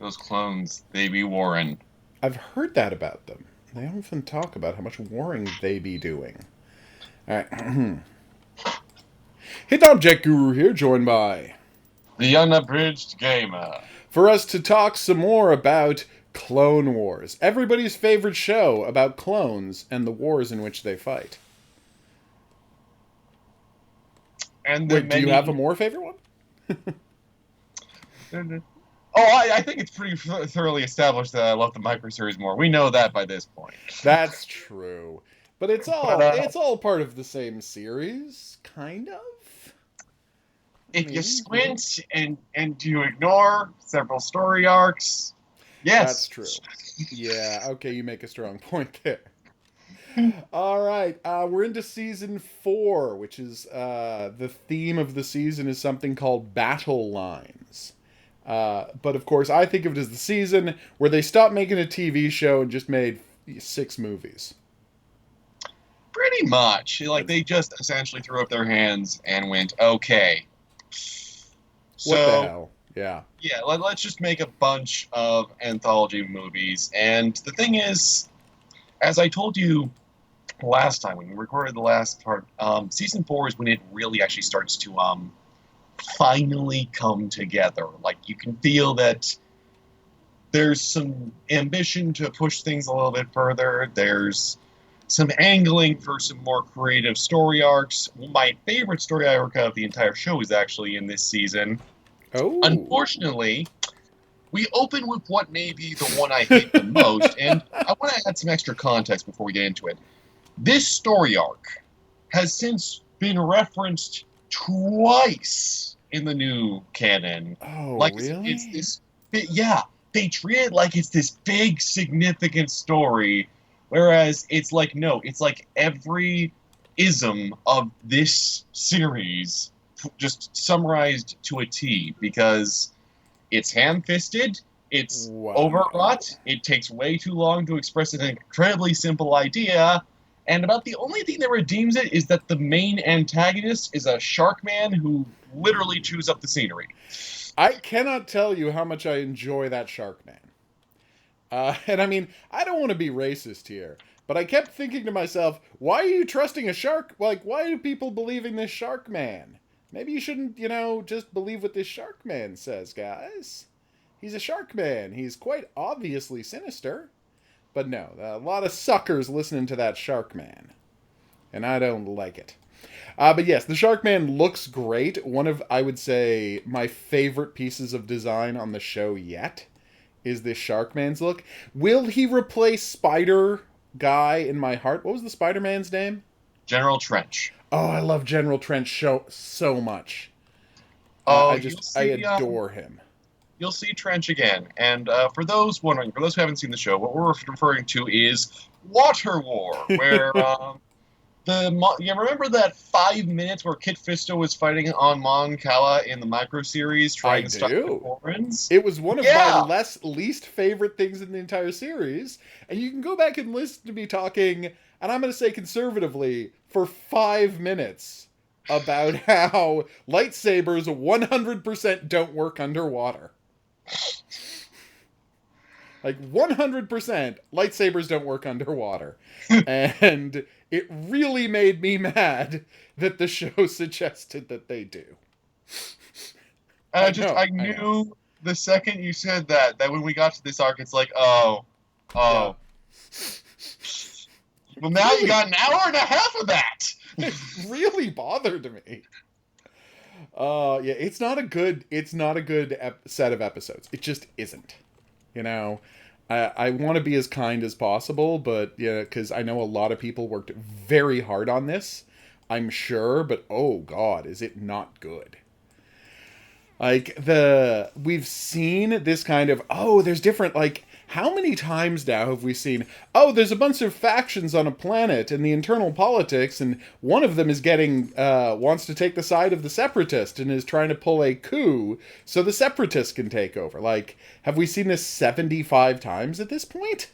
those clones, they be warring. I've heard that about them. They often talk about how much warring they be doing. All right. Hit Object Guru here, joined by The unabridged gamer. for us to talk some more about Clone Wars, everybody's favorite show about clones and the wars in which they fight. And the Wait, do you many. have a more favorite one? I think it's pretty thoroughly established that I love the micro series more. We know that by this point. That's true. But it's But all part of the same series, kind of. if you squint and you ignore several story arcs, yes, That's true. Yeah, okay, you make a strong point there. All right, we're into season 4, which is the theme of the season is something called battle lines. But of course, I think of it as the season where they stopped making a TV show and just made 6 movies. Pretty much. Like they just essentially threw up their hands and went, okay. What the So hell? Yeah. yeah, let's just make a bunch of anthology movies. And the thing is, as I told you last time when we recorded the last part, season 4 is when it really actually starts to finally come together. Like you can feel that there's some ambition to push things a little bit further. There's some angling for some more creative story arcs. My favorite story arc of the entire show is actually in this season. Oh. Unfortunately, we open with what may be the one I hate the most, and I want to add some extra context before we get into it. This story arc has since been referenced twice in the new canon. Oh, Like really? it's this, yeah. They treat it like it's this big, significant story, whereas it's like no, it's like every ism of this series just summarized to a T because it's ham-fisted, it's Wow. overwrought, it takes way too long to express an incredibly simple idea, and about the only thing that redeems it is that the main antagonist is a shark man who literally chews up the scenery. I cannot tell you how much I enjoy that Shark Man. And I mean, I don't want to be racist here, but I kept thinking to myself, why are you trusting a shark? Like, why do people believe in this Shark Man? Maybe you shouldn't, just believe what this Shark Man says, guys. He's a Shark Man. He's quite obviously sinister. But no, a lot of suckers listening to that Shark Man. And I don't like it. But yes, the Shark Man looks great. One of, I would say, my favorite pieces of design on the show yet is this Shark Man's look. Will he replace Spider Guy in my heart? What was the Spider Man's name? General Trench. Oh, I love General Trench so much. Oh, I adore him. You'll see Trench again. And for those wondering, for those who haven't seen the show, what we're referring to is Water War, where you remember that 5 minutes where Kit Fisto was fighting on Mon Cala in the micro series, trying to stop the Corins? It was one of my least favorite things in the entire series, and you can go back and listen to me talking, and I'm going to say conservatively, for 5 minutes about how lightsabers 100% don't work underwater. Like 100% lightsabers don't work underwater. And it really made me mad that the show suggested that they do. And I knew the second you said that when we got to this arc, it's like, oh. Yeah. Well, now you got an hour and a half of that. It really bothered me. Yeah, it's not a good set of episodes. It just isn't. I want to be as kind as possible, but yeah, because I know a lot of people worked very hard on this, I'm sure, but oh god, is it not good. Like, we've seen this kind of, there's different, like, how many times now have we seen, there's a bunch of factions on a planet and the internal politics, and one of them is wants to take the side of the separatist and is trying to pull a coup so the separatists can take over. Like, have we seen this 75 times at this point?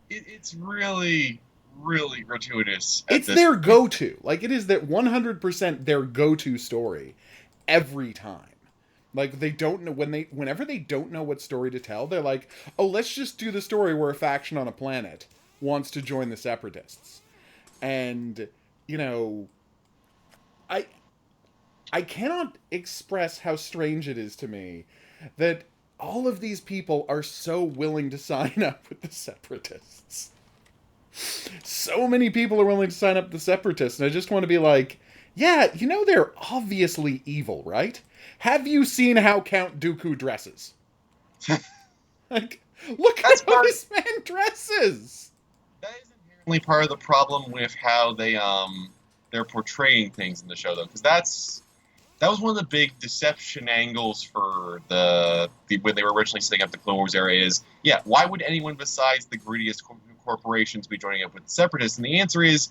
It's really, really gratuitous. It's their go-to. Like, it is that 100% their go-to story every time. Like they don't know whenever they don't know what story to tell, they're like, "Oh, let's just do the story where a faction on a planet wants to join the Separatists." And you know, I I cannot express how strange it is to me that all of these people are so willing to sign up with the Separatists. So many people are willing to sign up with the Separatists, and I just want to be like, yeah, you know they're obviously evil, right? Have you seen how Count Dooku dresses? Like, look That's at how part. this man dresses. That is inherently part of the problem with how they're portraying things in the show, though, because that was one of the big deception angles for when they were originally setting up the Clone Wars era. Is yeah, why would anyone besides the greediest corporations be joining up with the Separatists? And the answer is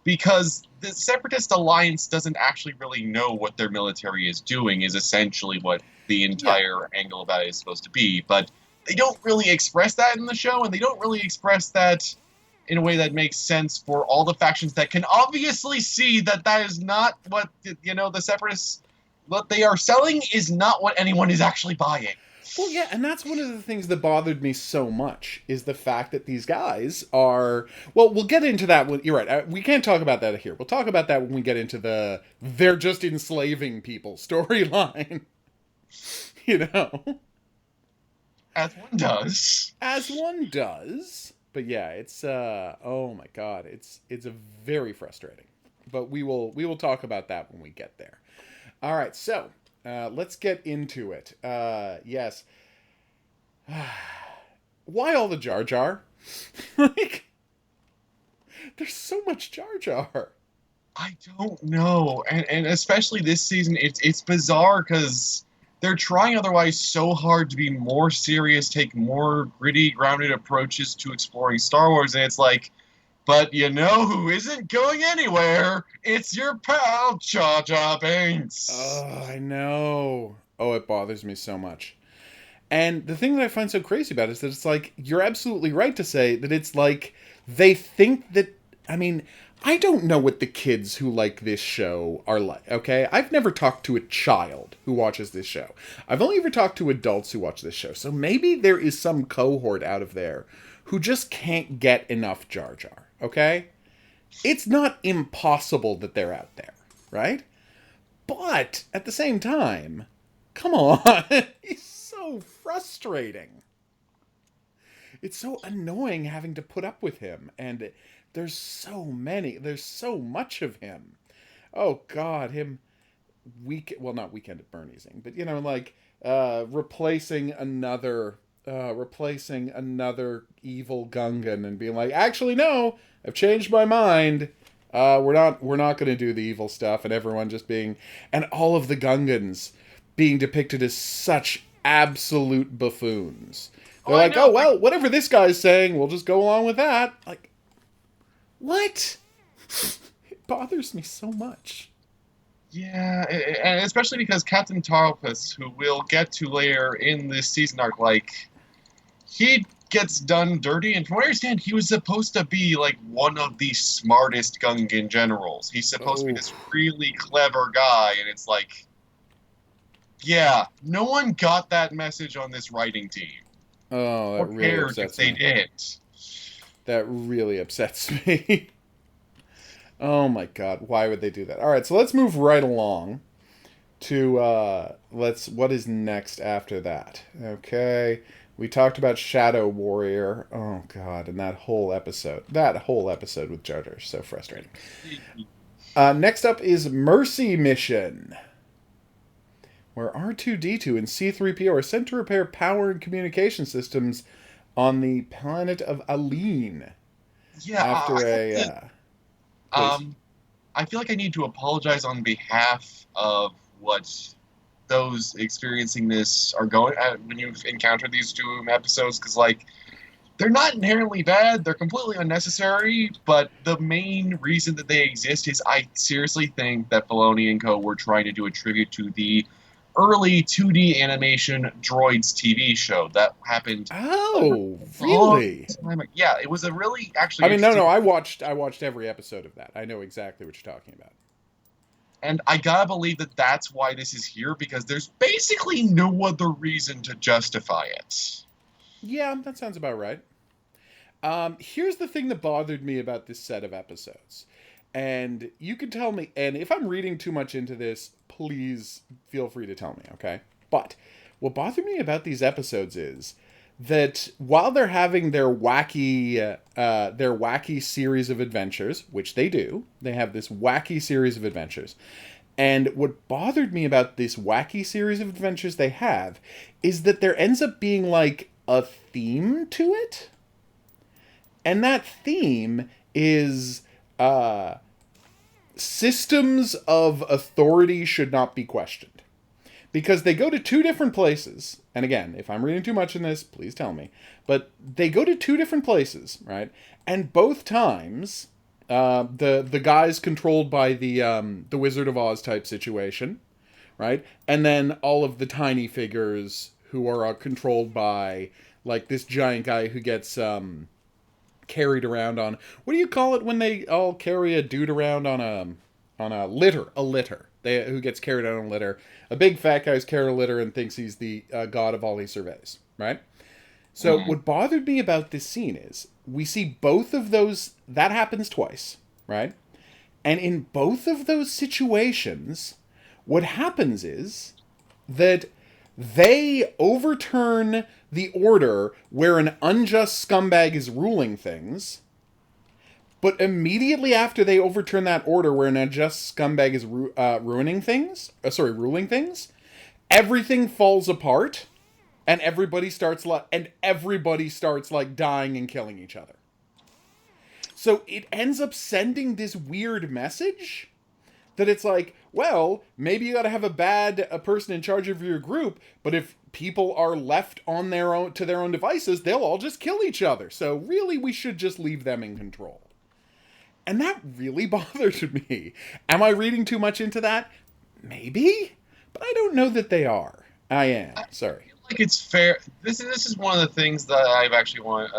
because the Separatist alliance doesn't actually really know what their military is doing. Is essentially what the entire angle about it is supposed to be, but they don't really express that in the show, and they don't really express that in a way that makes sense for all the factions that can obviously see that that is not what, the Separatists, what they are selling is not what anyone is actually buying. Well, yeah, and that's one of the things that bothered me so much is the fact that these guys are. Well, we'll get into that. You're right. We can't talk about that here. We'll talk about that when we get into the "they're just enslaving people" storyline. As one does. As one does. But yeah, it's oh my god, it's very frustrating. But we will talk about that when we get there. All right, so let's get into it. Yes. Why all the Jar Jar? Like, there's so much Jar Jar. I don't know, and especially this season, it's bizarre because they're trying otherwise so hard to be more serious, take more gritty, grounded approaches to exploring Star Wars, and it's like, but you know who isn't going anywhere? It's your pal, Jar Jar Binks. Oh, I know. Oh, it bothers me so much. And the thing that I find so crazy about it is that it's like, you're absolutely right to say that it's like, they think that, I mean, I don't know what the kids who like this show are like, okay? I've never talked to a child who watches this show. I've only ever talked to adults who watch this show. So maybe there is some cohort out of there who just can't get enough Jar Jar, okay? It's not impossible that they're out there, right? But at the same time, come on. He's so frustrating. It's so annoying having to put up with him, and there's so much of him. Oh god, him not Weekend at Bernie'sing, but replacing another evil Gungan and being like, actually no, I've changed my mind. We're not going to do the evil stuff, and everyone just being, and all of the Gungans being depicted as such absolute buffoons. They're like, oh well, whatever this guy's saying, we'll just go along with that. Like, what? It bothers me so much. Yeah, and especially because Captain Tarpus, who we'll get to later in this season arc, he gets done dirty, and from what I understand, he was supposed to be, one of the smartest Gungan generals. He's supposed to be this really clever guy, and it's like, yeah, no one got that message on this writing team. Oh, that really upsets me. They did. That really upsets me. Oh my god, why would they do that? All right, so let's move right along to what is next after that? Okay. We talked about Shadow Warrior. Oh god, and that whole episode with Jar Jar is so frustrating. Next up is Mercy Mission, where R2-D2 and C-3PO are sent to repair power and communication systems on the planet of Aleen. Yeah, I feel like I need to apologize on behalf of what those experiencing this are going at when you've encountered these two episodes, because they're not inherently bad, they're completely unnecessary, but the main reason that they exist is I seriously think that Filoni and co were trying to do a tribute to the early 2D animation Droids TV show that happened. Oh, really? Yeah, it was a really actually. I mean, no, I watched every episode of that. I know exactly what you're talking about. And I gotta believe that that's why this is here, because there's basically no other reason to justify it. Yeah, that sounds about right. Here's the thing that bothered me about this set of episodes. And you can tell me, and if I'm reading too much into this, please feel free to tell me, okay? But what bothered me about these episodes is that while they're having their wacky series of adventures, which they do, they have this wacky series of adventures. And what bothered me about this wacky series of adventures they have is that there ends up being like a theme to it. And that theme is systems of authority should not be questioned. Because they go to two different places. And again, if I'm reading too much in this, please tell me. But they go to two different places, right? And both times, the guys controlled by the Wizard of Oz type situation, right? And then all of the tiny figures who are controlled by like this giant guy who gets carried around on, what do you call it when they all carry a dude around on a litter? Who gets carried on a litter. A big fat guy's carrying a litter and thinks he's the god of all he surveys, right? So what bothered me about this scene is we see both of those, that happens twice, right? And in both of those situations, what happens is that they overturn the order where an unjust scumbag is ruling things, but immediately after they overturn that order where an unjust scumbag is ruling things, everything falls apart, and everybody starts like dying and killing each other. So it ends up sending this weird message that it's like, well, maybe you got to have a person in charge of your group, but if people are left on their own to their own devices, they'll all just kill each other. So really, we should just leave them in control. And that really bothered me. Am I reading too much into that? Maybe, but I don't know that they are. I am. Sorry. I feel like it's fair. This is one of the things that I've actually want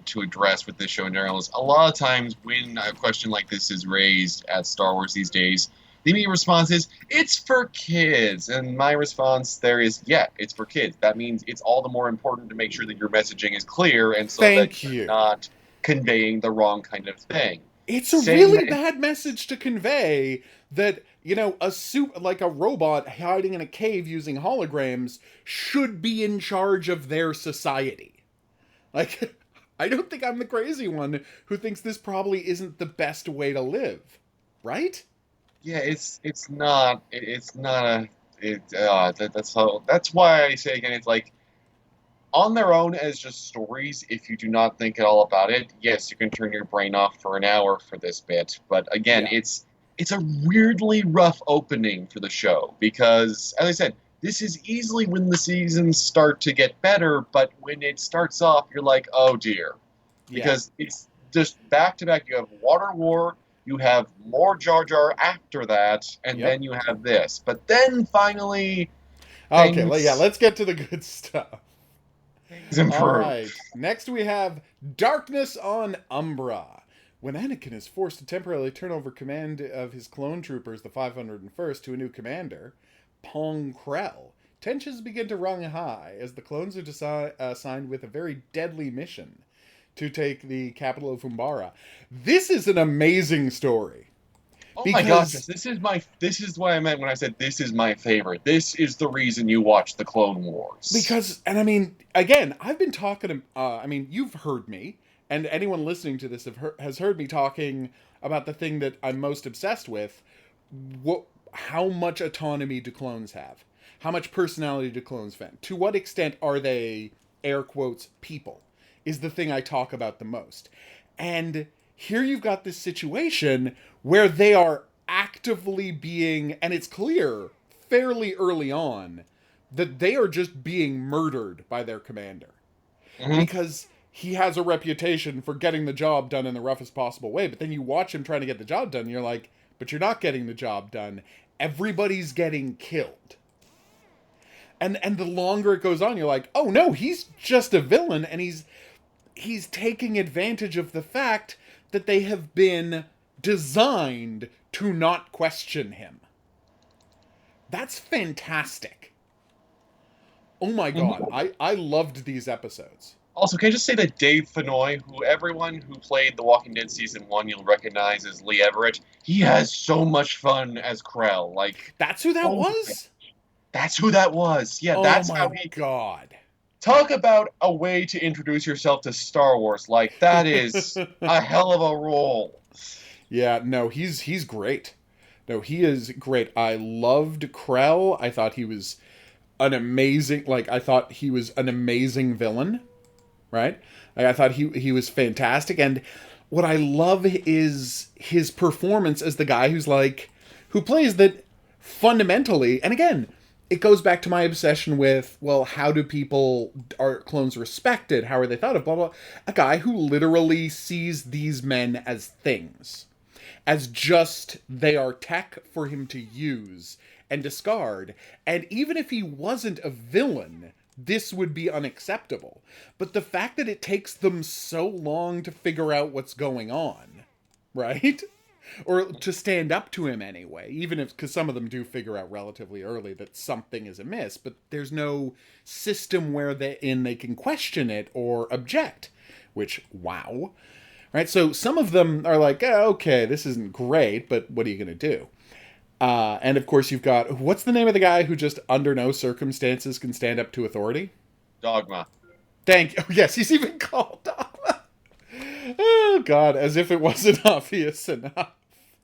to address with this show in general. Is a lot of times when a question like this is raised at Star Wars these days, the immediate response is, it's for kids. And my response there is, yeah, it's for kids. That means it's all the more important to make sure that your messaging is clear and so that you're not conveying the wrong kind of thing. It's a really bad message to convey that, you know, a suit like a robot hiding in a cave using holograms should be in charge of their society. Like, I don't think I'm the crazy one who thinks this probably isn't the best way to live, right? Yeah, that's why I say again, it's like, on their own as just stories, if you do not think at all about it, yes, you can turn your brain off for an hour for this bit. But again, it's a weirdly rough opening for the show because, as I said, this is easily when the seasons start to get better, but when it starts off, you're like, oh dear. Because it's just back to back. You have Water War, you have more Jar Jar after that, and then you have this. But then finally... Okay, let's get to the good stuff. All right. Next we have Darkness on Umbra. When Anakin is forced to temporarily turn over command of his clone troopers, the 501st, to a new commander, Pong Krell, tensions begin to run high as the clones are assigned with a very deadly mission to take the capital of Umbara. This is an amazing story. Oh my gosh, this is what I meant when I said this is my favorite. This is the reason you watch the Clone Wars. Because, and I mean, again, I've been talking to, you've heard me, and anyone listening to this has heard me talking about the thing that I'm most obsessed with. How much autonomy do clones have? How much personality do clones have? To what extent are they, air quotes, people? Is the thing I talk about the most. And here you've got this situation where they are actively being, and it's clear fairly early on, that they are just being murdered by their commander. Mm-hmm. Because he has a reputation for getting the job done in the roughest possible way, but then you watch him trying to get the job done, and you're like, but you're not getting the job done. Everybody's getting killed. And the longer it goes on, you're like, oh no, he's just a villain, and he's taking advantage of the fact that they have been designed to not question him. That's fantastic. Oh my god, Mhm. I loved these episodes. Also, can I just say that Dave Fennoy, who everyone who played The Walking Dead season one you'll recognize as Lee Everett, he has so much fun as Krell. Like, That's who that oh my, was? that's who that was. Yeah, Oh that's how my he. god. Talk about a way to introduce yourself to Star Wars. Like, that is a hell of a role. Yeah, no, he's great. No, he is great. I loved Krell. I thought he was an amazing I thought he was an amazing villain, right? Like, I thought he was fantastic, and what I love is his performance as the guy who plays that fundamentally. And again, it goes back to my obsession with, well, how do people are clones respected? How are they thought of? Blah blah. A guy who literally sees these men as things, as just they are tech for him to use and discard. And even if he wasn't a villain, this would be unacceptable. But the fact that it takes them so long to figure out what's going on, right? Or to stand up to him anyway, even if, because some of them do figure out relatively early that something is amiss, but there's no system where they can question it or object, which, wow. Right? So some of them are like, oh, okay, this isn't great, but what are you going to do? And of course, you've got, what's the name of the guy who just under no circumstances can stand up to authority? Dogma. Thank you. Oh, yes, he's even called Dogma. Oh, God, as if it wasn't obvious enough.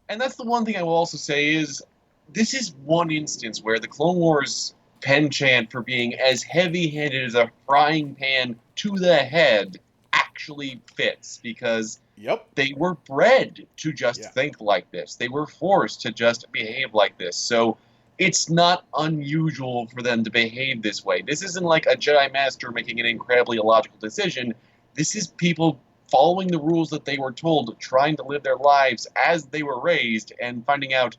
And that's the one thing I will also say is this is one instance where the Clone Wars penchant for being as heavy-handed as a frying pan to the head actually fits, because Yep. they were bred to just Yeah. think like this. They were forced to just behave like this. So it's not unusual for them to behave this way. This isn't like a Jedi Master making an incredibly illogical decision. This is people following the rules that they were told, trying to live their lives as they were raised, and finding out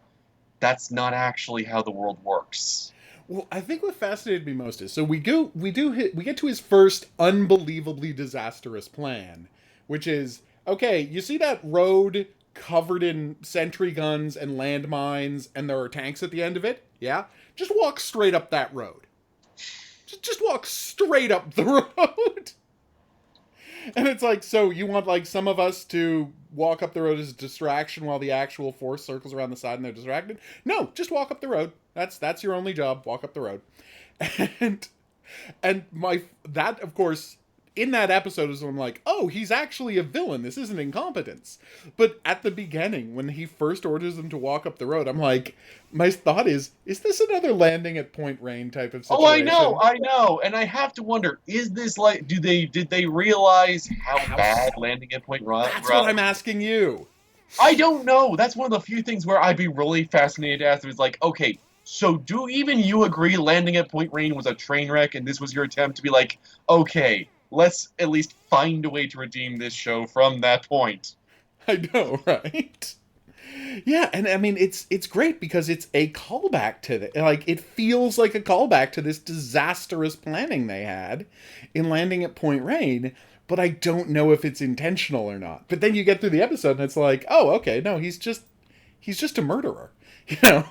that's not actually how the world works. Well, I think what fascinated me most is, so we get to his first unbelievably disastrous plan, which is, okay, you see that road covered in sentry guns and landmines, and there are tanks at the end of it? Yeah? Just walk straight up that road. Just walk straight up the road. And it's like, so you want like some of us to walk up the road as a distraction while the actual force circles around the side and they're distracted? No, just walk up the road. That's your only job. Walk up the road. And my that of course in that episode is when I'm like, oh, he's actually a villain. This isn't incompetence. But at the beginning, when he first orders them to walk up the road, I'm like, my thought is this another landing at Point Rain type of Oh, situation? I know, and I have to wonder: is this like? Did they realize how How bad landing at Point Run? That's what I'm asking you. I don't know. That's one of the few things where I'd be really fascinated to ask. Is like, okay, so do even you agree landing at Point Rain was a train wreck, and this was your attempt to be like, okay, let's at least find a way to redeem this show from that point? I know, right? Yeah, and I mean it's great because it's a callback to the like it feels like a callback to this disastrous planning they had in landing at Point Rain, but I don't know if it's intentional or not. But then you get through the episode and it's like, oh, okay, no, he's just a murderer. You know,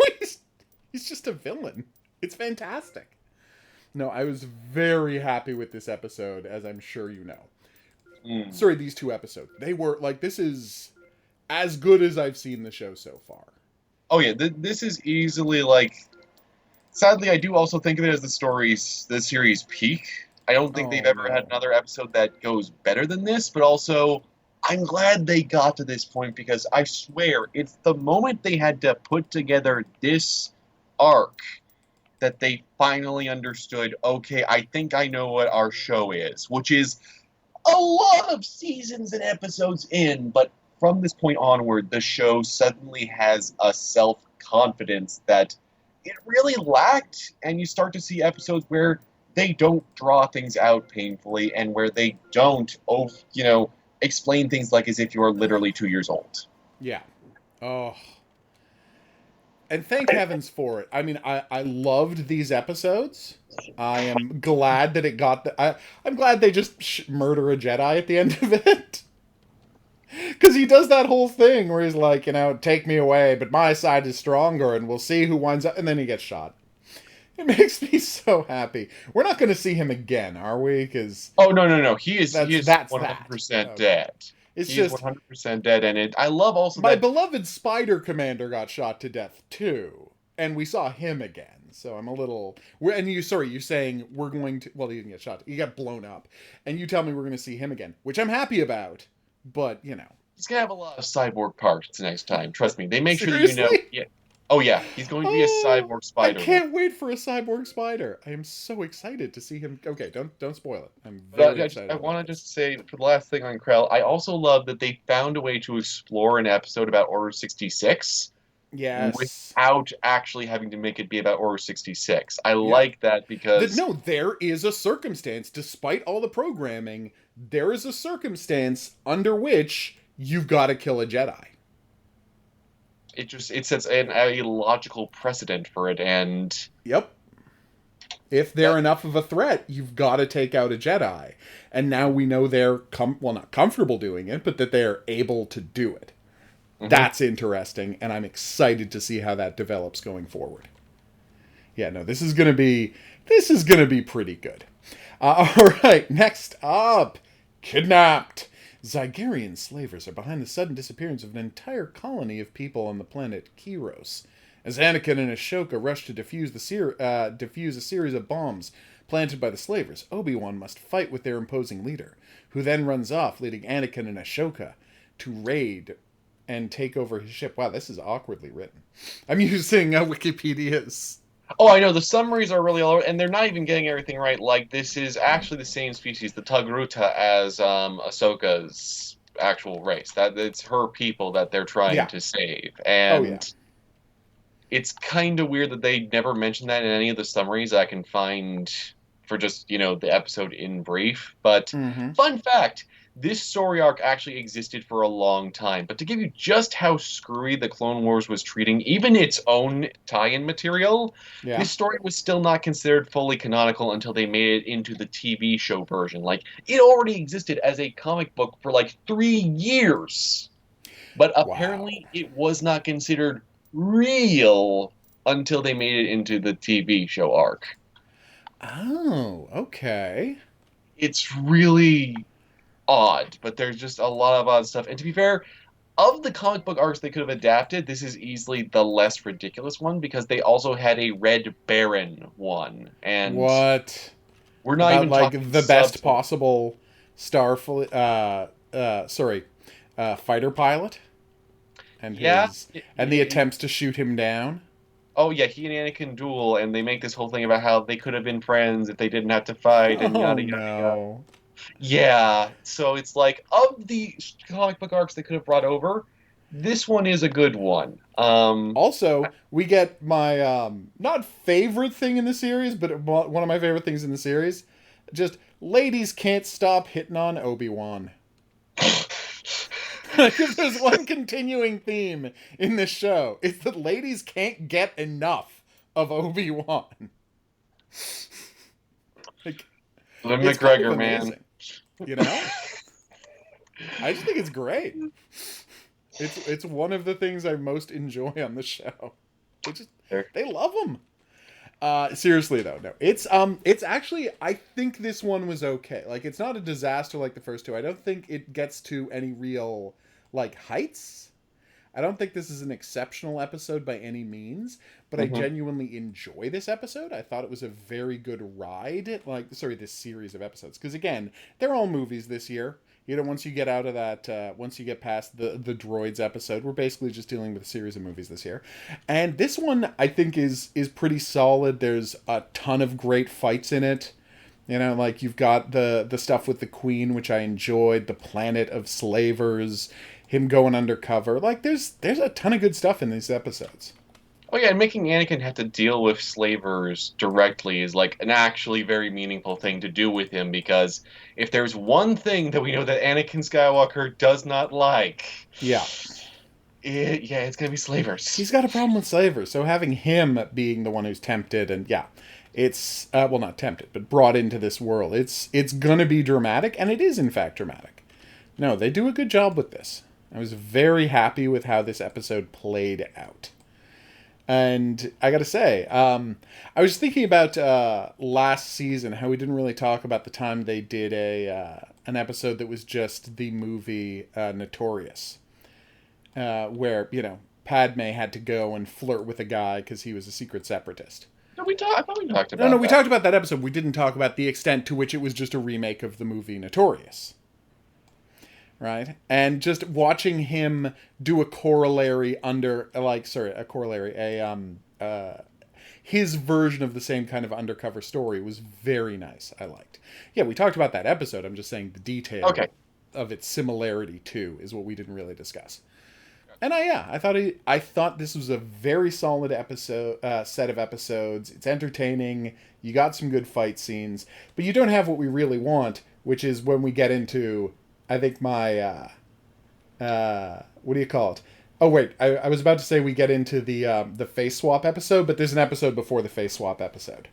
he's just a villain. It's fantastic. No, I was very happy with this episode, as I'm sure you know. Hmm. Sorry, these two episodes. They were like, this is as good as I've seen the show so far. Oh yeah, this is easily like. Sadly, I do also think of it as the series peak. I don't think they've Oh ever had no. another episode that goes better than this, but also I'm glad they got to this point because I swear it's the moment they had to put together this arc that they finally understood, okay, I think I know what our show is, which is a lot of seasons and episodes in, but from this point onward, the show suddenly has a self confidence that it really lacked, and you start to see episodes where they don't draw things out painfully and where they don't, explain things like as if you're literally 2 years old. Yeah. Oh. And thank heavens for it. I mean, I loved these episodes. I am glad that it got I'm glad they just murder a Jedi at the end of it. Because he does that whole thing where he's like, take me away, but my side is stronger, and we'll see who winds up. And then he gets shot. It makes me so happy. We're not going to see him again, are we? Because Oh no, no, no. He is that's that. 100% Okay. dead. It's He is just 100% dead, and I love also my that. beloved Spider Commander got shot to death too, and we saw him again. So I'm a little. And you're saying we're going to. Well, he didn't get shot. He got blown up, and you tell me we're going to see him again, which I'm happy about. But He's gonna have a lot of cyborg parts next time. Trust me. They make sure that you know. seriously. Yeah. Oh yeah, he's going to be a Oh, cyborg I spider. can't wait for a cyborg spider. I am so excited to see him. Okay, don't spoil it. I'm But very excited. I about want to this. just say for the last thing on Krell, I also love that they found a way to explore an episode about Order 66 Yes. without actually having to make it be about Order 66. I Yeah. like that because No, there is a circumstance, despite all the programming, there is a circumstance under which you've got to kill a Jedi. it sets a logical precedent for it, and Yep. If they're that, enough of a threat, you've got to take out a Jedi. And now we know they're, not comfortable doing it, but that they're able to do it. mhm. That's interesting, and I'm excited to see how that develops going forward. Yeah, no, this is gonna be pretty good. All right, next up, kidnapped. Zygerian slavers are behind the sudden disappearance of an entire colony of people on the planet Kiros. As Anakin and Ashoka rush to defuse a series of bombs planted by the slavers, Obi-Wan must fight with their imposing leader, who then runs off, leading Anakin and Ashoka to raid and take over his ship. Wow, this is awkwardly written. I'm using Wikipedia's. Oh, I know the summaries are really all over, and they're not even getting everything right. Like this is actually the same species, the Togruta, as Ahsoka's actual race. That it's her people that they're trying Yeah. to save, Oh, yeah. and it's kind of weird that they never mention that in any of the summaries I can find for just the episode in brief. But Mm-hmm. fun fact. This story arc actually existed for a long time, but to give you just how screwy the Clone Wars was treating even its own tie-in material, Yeah. this story was still not considered fully canonical until they made it into the TV show version. Like, it already existed as a comic book for like 3 years, but apparently it was not considered real until they made it into the TV show arc. Oh, okay. It's really odd, but there's just a lot of odd stuff. And to be fair, of the comic book arcs they could have adapted, this is easily the less ridiculous one because they also had a Red Baron one, and What we're not about even like talking the best subs- possible fighter pilot and Yeah, his and the attempts to shoot him down? oh yeah, he and Anakin duel, and they make this whole thing about how they could have been friends if they didn't have to fight, and Oh yada yada yada. no. Yeah, so it's like of the comic book arcs they could have brought over, this one is a good one. Also, we get my not favorite thing in the series, but one of my favorite things in the series. Just ladies can't stop hitting on Obi-Wan. If there's one continuing theme in this show, it's that ladies can't get enough of Obi-Wan. Like, Lynn it's kind McGregor, of man. amazing, you know? I just think it's great. It's one of the things I most enjoy on the show. They love him. Seriously though, no. It's actually, I think this one was okay. Like, it's not a disaster like the first two. I don't think it gets to any real like heights. I don't think this is an exceptional episode by any means, but I genuinely enjoy this episode. I thought it was a very good ride. This series of episodes, because again, they're all movies this year. Once you get out of that, once you get past the droids episode, we're basically just dealing with a series of movies this year. And this one, I think, is pretty solid. There's a ton of great fights in it. Like you've got the stuff with the Queen, which I enjoyed, the planet of slavers, him going undercover. Like there's a ton of good stuff in these episodes. Oh yeah, and making Anakin have to deal with slavers directly is like an actually very meaningful thing to do with him, because if there's one thing that we know that Anakin Skywalker does not like, Yeah. It's gonna be slavers. He's got a problem with slavers, so having him being the one who's tempted and it's not tempted, but brought into this world. It's gonna be dramatic, and it is in fact dramatic. No, they do a good job with this. I was very happy with how this episode played out. And I gotta say, I was thinking about last season how we didn't really talk about the time they did a an episode that was just the movie Notorious, where Padme had to go and flirt with a guy because he was a secret separatist. No, I thought we talked No, about no, we that. talked about that episode. We didn't talk about the extent to which it was just a remake of the movie Notorious. Right? And just watching him do a corollary his version of the same kind of undercover story was very nice. I liked. Yeah, we talked about that episode. I'm just saying the detail Okay. of its similarity too is what we didn't really discuss. And I thought this was a very solid episode, set of episodes. It's entertaining. You got some good fight scenes, but you don't have what we really want, which is when we get into, I think my, what do you call it? Oh wait, I was about to say we get into the face swap episode, but there's an episode before the face swap episode.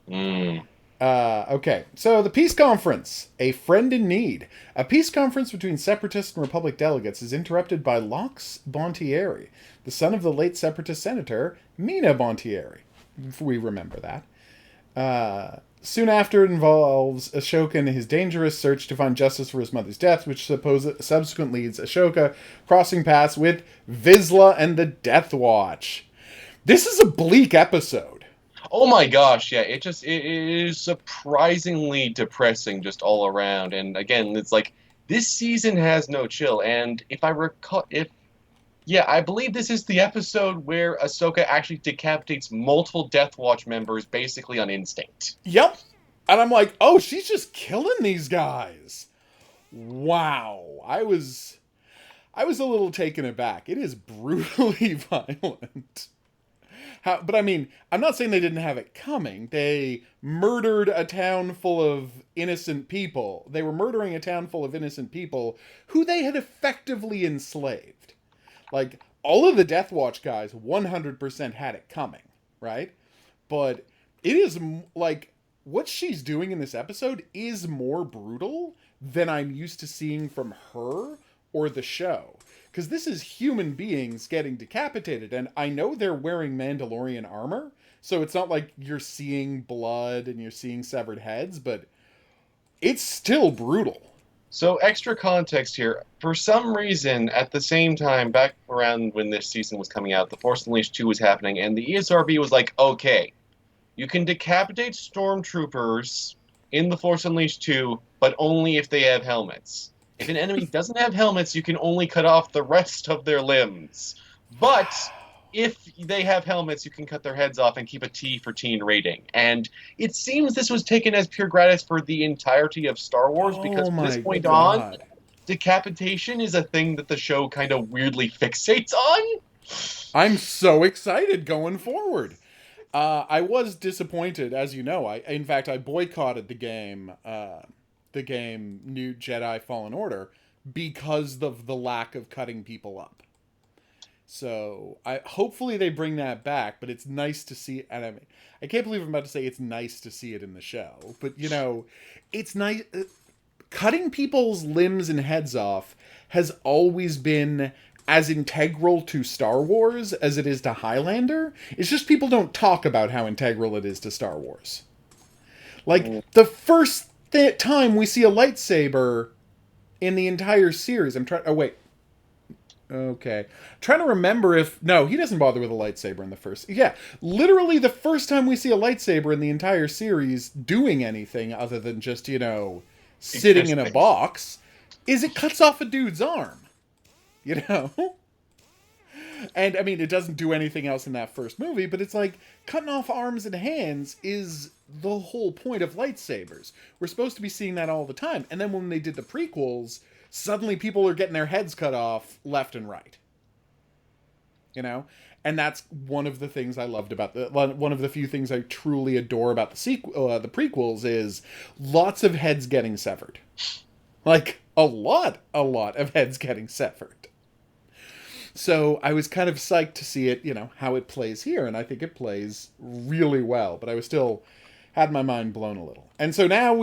Mm. Okay, so the peace conference, a friend in need. A peace conference between separatist and Republic delegates is interrupted by Lox Bontieri, the son of the late separatist senator Mina Bontieri. If we remember that. Soon after, it involves Ashoka in his dangerous search to find justice for his mother's death, which subsequently leads Ashoka crossing paths with Vizsla and the Death Watch. This is a bleak episode. Oh my gosh, yeah, it is surprisingly depressing just all around. And again, it's like this season has no chill. And if I recall, I believe this is the episode where Ahsoka actually decapitates multiple Death Watch members basically on instinct. Yep. And I'm like, oh, she's just killing these guys. Wow. I was a little taken aback. It is brutally violent. But I mean, I'm not saying they didn't have it coming. They murdered a town full of innocent people. They were murdering a town full of innocent people who they had effectively enslaved. Like, all of the Death Watch guys 100% had it coming, right? But it is, like, what she's doing in this episode is more brutal than I'm used to seeing from her or the show. Because this is human beings getting decapitated, and I know they're wearing Mandalorian armor, so it's not like you're seeing blood and you're seeing severed heads, but it's still brutal. So, extra context here. For some reason, at the same time, back around when this season was coming out, The Force Unleashed 2 was happening, and the ESRB was like, okay, you can decapitate stormtroopers in The Force Unleashed 2, but only if they have helmets. If an enemy doesn't have helmets, you can only cut off the rest of their limbs. But if they have helmets, you can cut their heads off and keep a T for teen rating. And it seems this was taken as pure gratis for the entirety of Star Wars, because from this point on, decapitation is a thing that the show kind of weirdly fixates on. I'm so excited going forward. I was disappointed, as you know. In fact, I boycotted the game New Jedi Fallen Order because of the lack of cutting people up. So hopefully they bring that back, but it's nice to see. And I can't believe I'm about to say it's nice to see it in the show, but it's nice. Cutting people's limbs and heads off has always been as integral to Star Wars as it is to Highlander. It's just people don't talk about how integral it is to Star Wars. Like, the first time we see a lightsaber in the entire series, trying to remember if... No, he doesn't bother with a lightsaber in the first... Yeah, literally the first time we see a lightsaber in the entire series doing anything other than just, sitting in a box, is it cuts off a dude's arm. And, I mean, it doesn't do anything else in that first movie, but it's like, cutting off arms and hands is the whole point of lightsabers. We're supposed to be seeing that all the time. And then when they did the prequels, suddenly people are getting their heads cut off left and right. And that's one of the things I loved about one of the few things I truly adore about the prequels is lots of heads getting severed. Like, a lot of heads getting severed. So I was kind of psyched to see it, how it plays here, and I think it plays really well, but I was still had my mind blown a little. And so now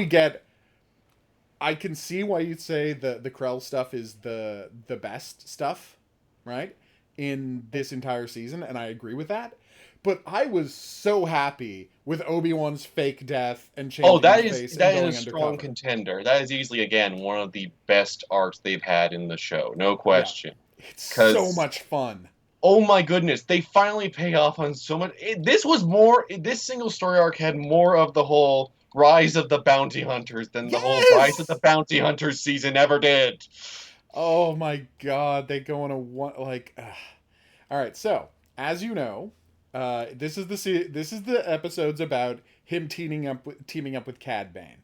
I can see why you'd say the Krell stuff is the best stuff, right? In this entire season, and I agree with that. But I was so happy with Obi-Wan's fake death and Oh, changing his face and that going is a strong undercover. contender. That is easily again one of the best arcs they've had in the show, no Yeah. question. It's so Because much fun. oh my goodness, they finally pay off on so much. This single story arc had more of the whole Rise of the Bounty Hunters than the whole Rise of the Yes! Bounty Hunters season ever did. Oh my god, they go on a one like all right, so, as you know, this is the episodes about him teaming up with Cad Bane.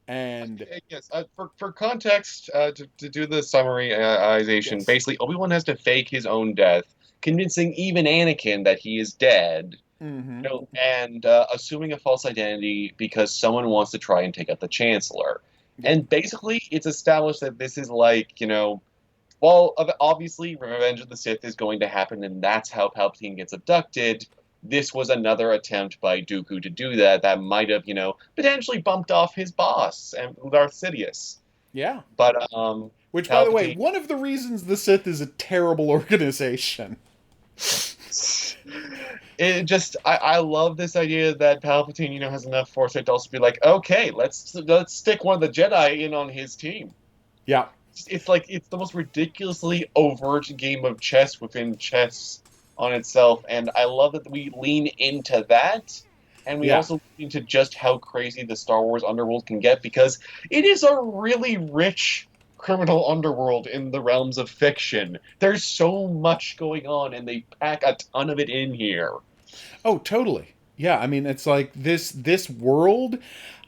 And Yes, for context, to do the summarization, yes. basically Obi-Wan has to fake his own death, convincing even Anakin that he is dead, Mhm. you know, and assuming a false identity because someone wants to try and take out the Chancellor. Yep. And basically, it's established that this is like, well, obviously, Revenge of the Sith is going to happen, and that's how Palpatine gets abducted. This was another attempt by Dooku to do that that might have, potentially bumped off his boss, and Darth Sidious. Yeah. But Which, by the way, Palpatine, one of the reasons the Sith is a terrible organization. I love this idea that Palpatine, has enough foresight to also be like, okay, let's stick one of the Jedi in on his team. Yeah. It's like it's the most ridiculously overt game of chess within chess on itself, and I love that we lean into that, and we Yeah. also lean into just how crazy the Star Wars underworld can get because it is a really rich criminal underworld in the realms of fiction. There's so much going on, and they pack a ton of it in here. Oh, totally. Yeah, I mean, it's like this world,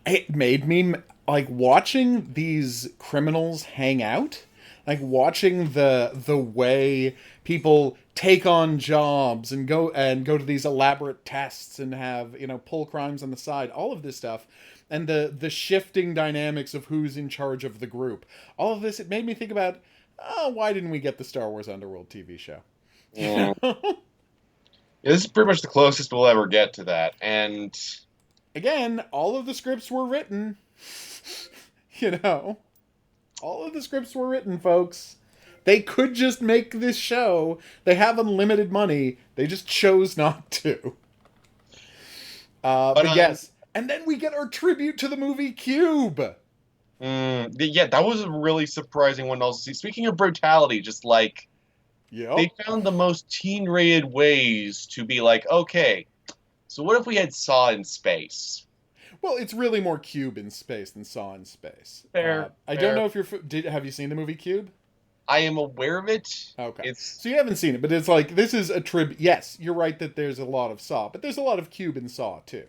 it made me like watching these criminals hang out, like watching the way people take on jobs and go to these elaborate tests and have, pull crimes on the side, all of this stuff. And the shifting dynamics of who's in charge of the group. All of this, it made me think about, oh, why didn't we get the Star Wars Underworld TV show? You Mm. know? Yeah, this is pretty much the closest we'll ever get to that, and Again, all of the scripts were written. you know, all of the scripts were written, folks. They could just make this show. They have unlimited money. They just chose not to. but But yes, and then we get our tribute to the movie Cube. yeah, that was a really surprising one. Also, speaking of brutality, just like Yep. they found the most teen-rated ways to be like, okay, so what if we had Saw in space? Well, it's really more Cube in space than Saw in space. Fair, I don't fair. know if you're. Have you seen the movie Cube? I am aware of it. Okay. It's So you haven't seen it, but it's like this is a tribute. Yes, you're right that there's a lot of Saw, but there's a lot of Cube in Saw too.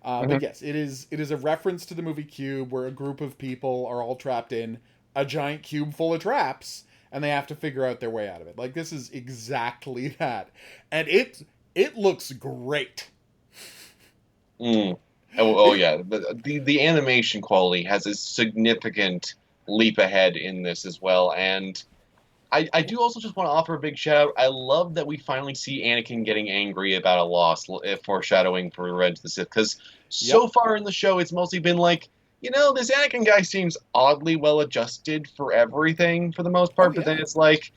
But Mhm. yes, it is a reference to the movie Cube, where a group of people are all trapped in a giant cube full of traps, and they have to figure out their way out of it. Like this is exactly that, and it looks great. mm. Oh yeah, the animation quality has a significant leap ahead in this as well, and I do also just want to offer a big shout out. I love that we finally see Anakin getting angry about a loss, foreshadowing for Revenge of the Sith. Because so Yep. far in the show, it's mostly been like, this Anakin guy seems oddly well adjusted for everything for the most Oh part. But then yeah. it's like,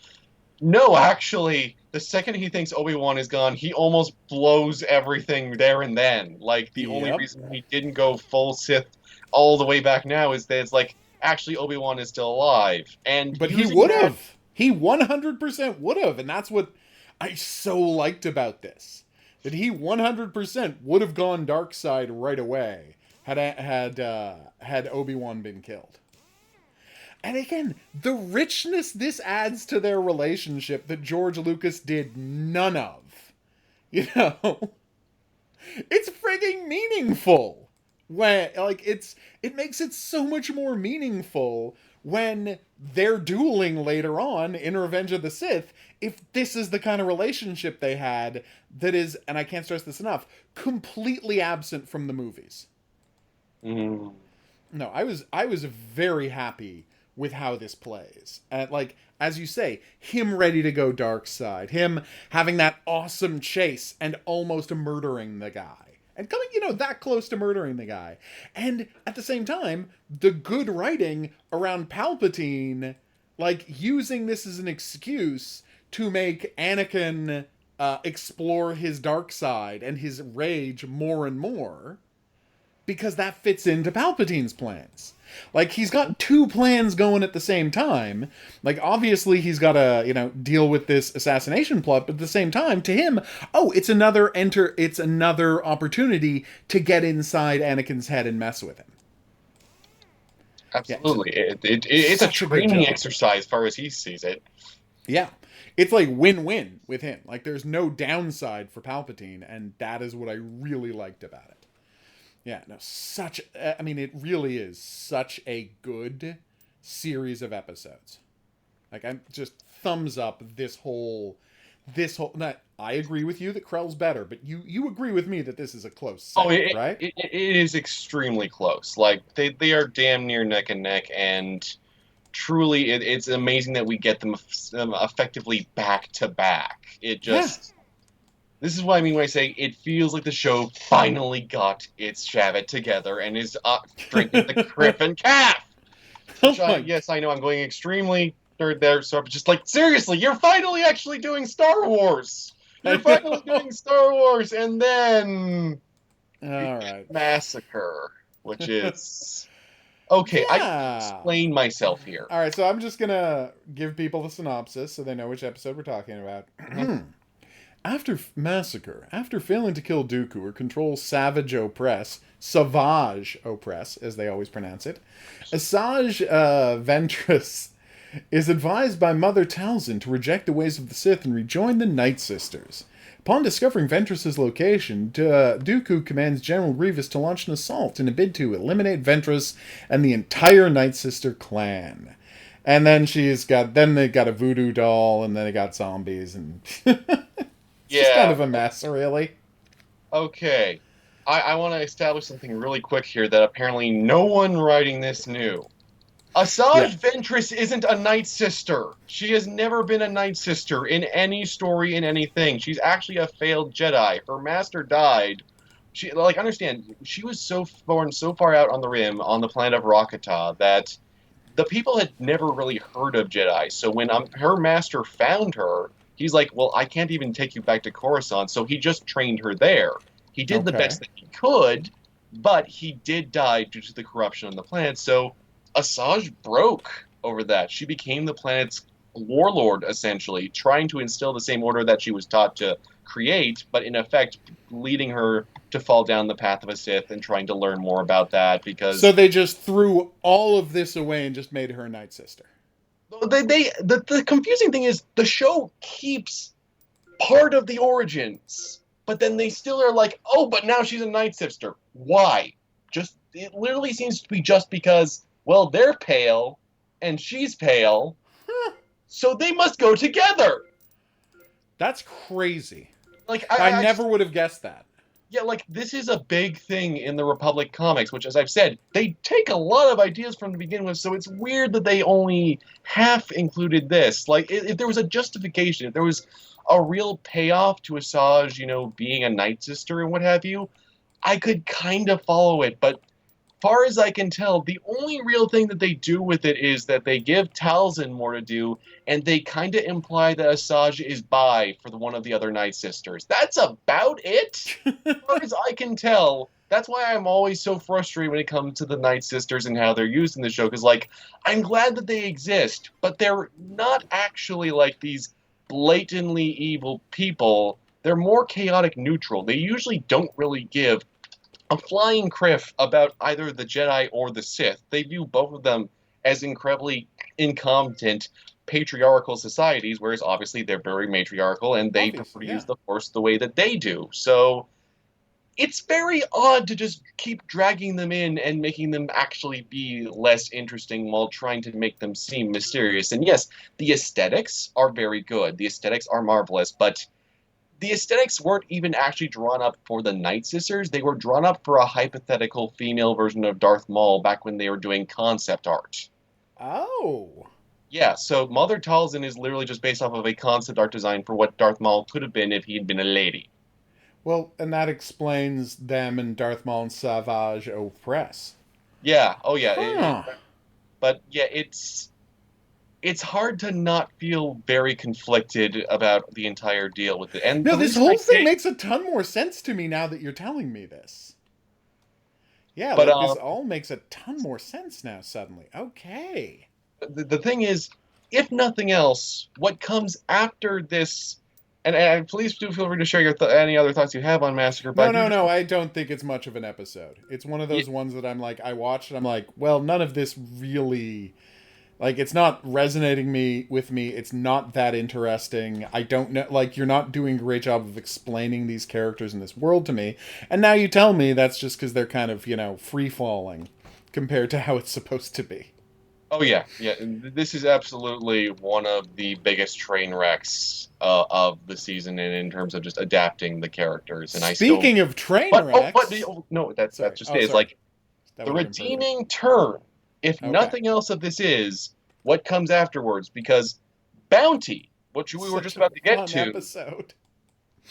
no, actually, the second he thinks Obi-Wan is gone, he almost blows everything there and then. Like the only Yep. reason he didn't go full Sith all the way back now is that it's like actually Obi-Wan is still alive and But he using would that. have. He 100% would have, and that's what I so liked about this. That he 100% would have gone dark side right away had Obi-Wan been killed. And again, the richness this adds to their relationship that George Lucas did none of. You know, it's frigging meaningful. When it makes it so much more meaningful when they're dueling later on in Revenge of the Sith, if this is the kind of relationship they had that is, and I can't stress this enough, completely absent from the movies. Mm. No, I was very happy with how this plays. And like as you say, him ready to go dark side, him having that awesome chase and almost murdering the guy. And coming, that close to murdering the guy. And at the same time, the good writing around Palpatine, like using this as an excuse to make Anakin explore his dark side and his rage more and more, because that fits into Palpatine's plans. Like, he's got two plans going at the same time. Like, obviously he's got to, deal with this assassination plot, but at the same time, to him, it's another opportunity to get inside Anakin's head and mess with him. Absolutely. It's a training exercise as far as he sees it. Yeah. It's like win-win with him. Like, there's no downside for Palpatine, and that is what I really liked about it. Yeah, no, it really is such a good series of episodes. Like, I'm just thumbs up this whole, I agree with you that Krell's better, but you agree with me that this is a close second, right? It is extremely close. Like, they are damn near neck and neck, and truly, it's amazing that we get them effectively back to back. It just... Yeah. This is what I mean when I say it feels like the show finally got its Shavit together and is drinking the Criff and Calf. Yes, I know I'm going extremely nerd there, so I'm just like, seriously, you're finally actually doing Star Wars. You're finally doing Star Wars, and then all right, Massacre, which is okay. Yeah. I can explain myself here. All right, so I'm just gonna give people the synopsis so they know which episode we're talking about. After Massacre, after failing to kill Dooku or control Savage Opress, as they always pronounce it, Asajj Ventress is advised by Mother Talzin to reject the ways of the Sith and rejoin the Night Sisters. Upon discovering Ventress's location, Dooku commands General Grievous to launch an assault in a bid to eliminate Ventress and the entire Night Sister clan. And then they got a voodoo doll, and then they got zombies, and... It's just kind of a mess, really. Okay. I want to establish something really quick here that apparently no one writing this knew. Asajj Ventress isn't a Night Sister. She has never been a Night Sister in any story, in anything. She's actually a failed Jedi. Her master died. Understand, she was so far out on the rim on the planet of Rakata that the people had never really heard of Jedi. So when her master found her, he's like, well, I can't even take you back to Coruscant, so he just trained her there. He did the best that he could, but he did die due to the corruption on the planet, so Asajj broke over that. She became the planet's warlord, essentially, trying to instill the same order that she was taught to create, but in effect leading her to fall down the path of a Sith and trying to learn more about that, because... So they just threw all of this away and just made her a Night Sister. The confusing thing is the show keeps part of the origins, but then they still are like, oh, but now she's a Night Sister. Why? It literally seems to be just because, well, they're pale and she's pale, so they must go together. That's crazy. Like I never would have guessed that. Yeah, this is a big thing in the Republic comics, which, as I've said, they take a lot of ideas from the beginning with, so it's weird that they only half included this. If there was a justification, if there was a real payoff to Asajj, being a Night Sister and what have you, I could kind of follow it, but far as I can tell, the only real thing that they do with it is that they give Talzin more to do, and they kind of imply that Asajj is bi for one of the other Night Sisters. That's about it, as far as I can tell. That's why I'm always so frustrated when it comes to the Night Sisters and how they're used in the show, because, I'm glad that they exist, but they're not actually, these blatantly evil people. They're more chaotic neutral. They usually don't really give a flying criff about either the Jedi or the Sith. They view both of them as incredibly incompetent patriarchal societies, whereas obviously they're very matriarchal and they prefer to use the Force the way that they do. So it's very odd to just keep dragging them in and making them actually be less interesting while trying to make them seem mysterious. And yes, the aesthetics are very good. The aesthetics are marvelous, but the aesthetics weren't even actually drawn up for the Night Sisters. They were drawn up for a hypothetical female version of Darth Maul back when they were doing concept art. Oh. Yeah, so Mother Talzin is literally just based off of a concept art design for what Darth Maul could have been if he had been a lady. Well, and that explains them and Darth Maul and Savage Opress. Yeah, oh yeah. Huh. But yeah, it's... it's hard to not feel very conflicted about the entire deal with it. And No, the this reason I whole thing say, makes a ton more sense to me now that you're telling me this. Yeah, but like this all makes a ton more sense now suddenly. Okay. the thing is, if nothing else, what comes after this, and please do feel free to share any other thoughts you have on Massacre, but No, I do no, just no. I don't think it's much of an episode. It's one of those ones that I'm like, I watched and I'm like, well, none of this really, like, it's not resonating with me. It's not that interesting. I don't know, like, you're not doing a great job of explaining these characters in this world to me. And now you tell me that's just because they're kind of, free falling compared to how it's supposed to be. Oh yeah, yeah. This is absolutely one of the biggest train wrecks of the season, and in terms of just adapting the characters. And I still, Speaking of train but wrecks, no, that's sorry. just Oh, it. It's sorry. like That the would have been perfect. redeeming turn. If Okay. nothing else of this is what comes afterwards, because Bounty, which we were Such just a about to get fun to, episode.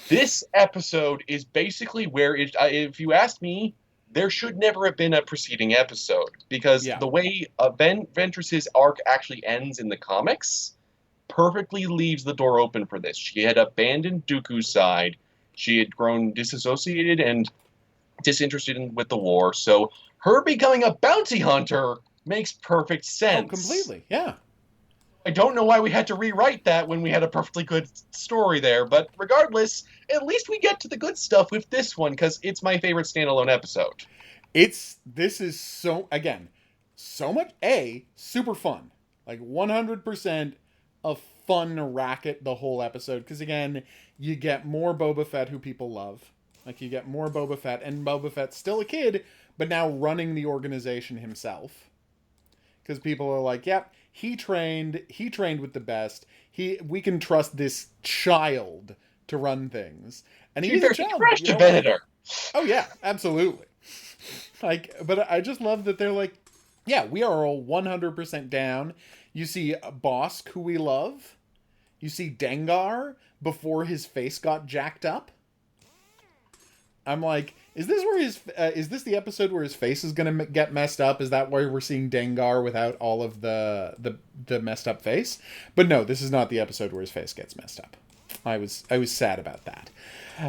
this episode is basically where if you ask me, there should never have been a preceding episode because Yeah. the way Ventress's arc actually ends in the comics perfectly leaves the door open for this. She had abandoned Dooku's side. She had grown disassociated and disinterested with the war. So her becoming a bounty hunter makes perfect Oh, sense. completely. Yeah. I don't know why we had to rewrite that when we had a perfectly good story there, but regardless, at least we get to the good stuff with this one because it's my favorite standalone episode. This is so, again, so much super fun. Like 100% a fun racket the whole episode because again, you get more Boba Fett who people love. Like you get more Boba Fett and Boba Fett's still a kid, but now running the organization himself. Because people are like, "Yep, he trained with the best. We can trust this child to run things." And To he be is a fair, he child, crashed a Venator. Oh yeah, absolutely. Like, but I just love that they're like, yeah, we are all 100% down. You see Bosk, who we love. You see Dengar before his face got jacked up. I'm like, is this the episode where his face is gonna get messed up? Is that why we're seeing Dengar without all of the messed up face? But no, this is not the episode where his face gets messed up. I was sad about that.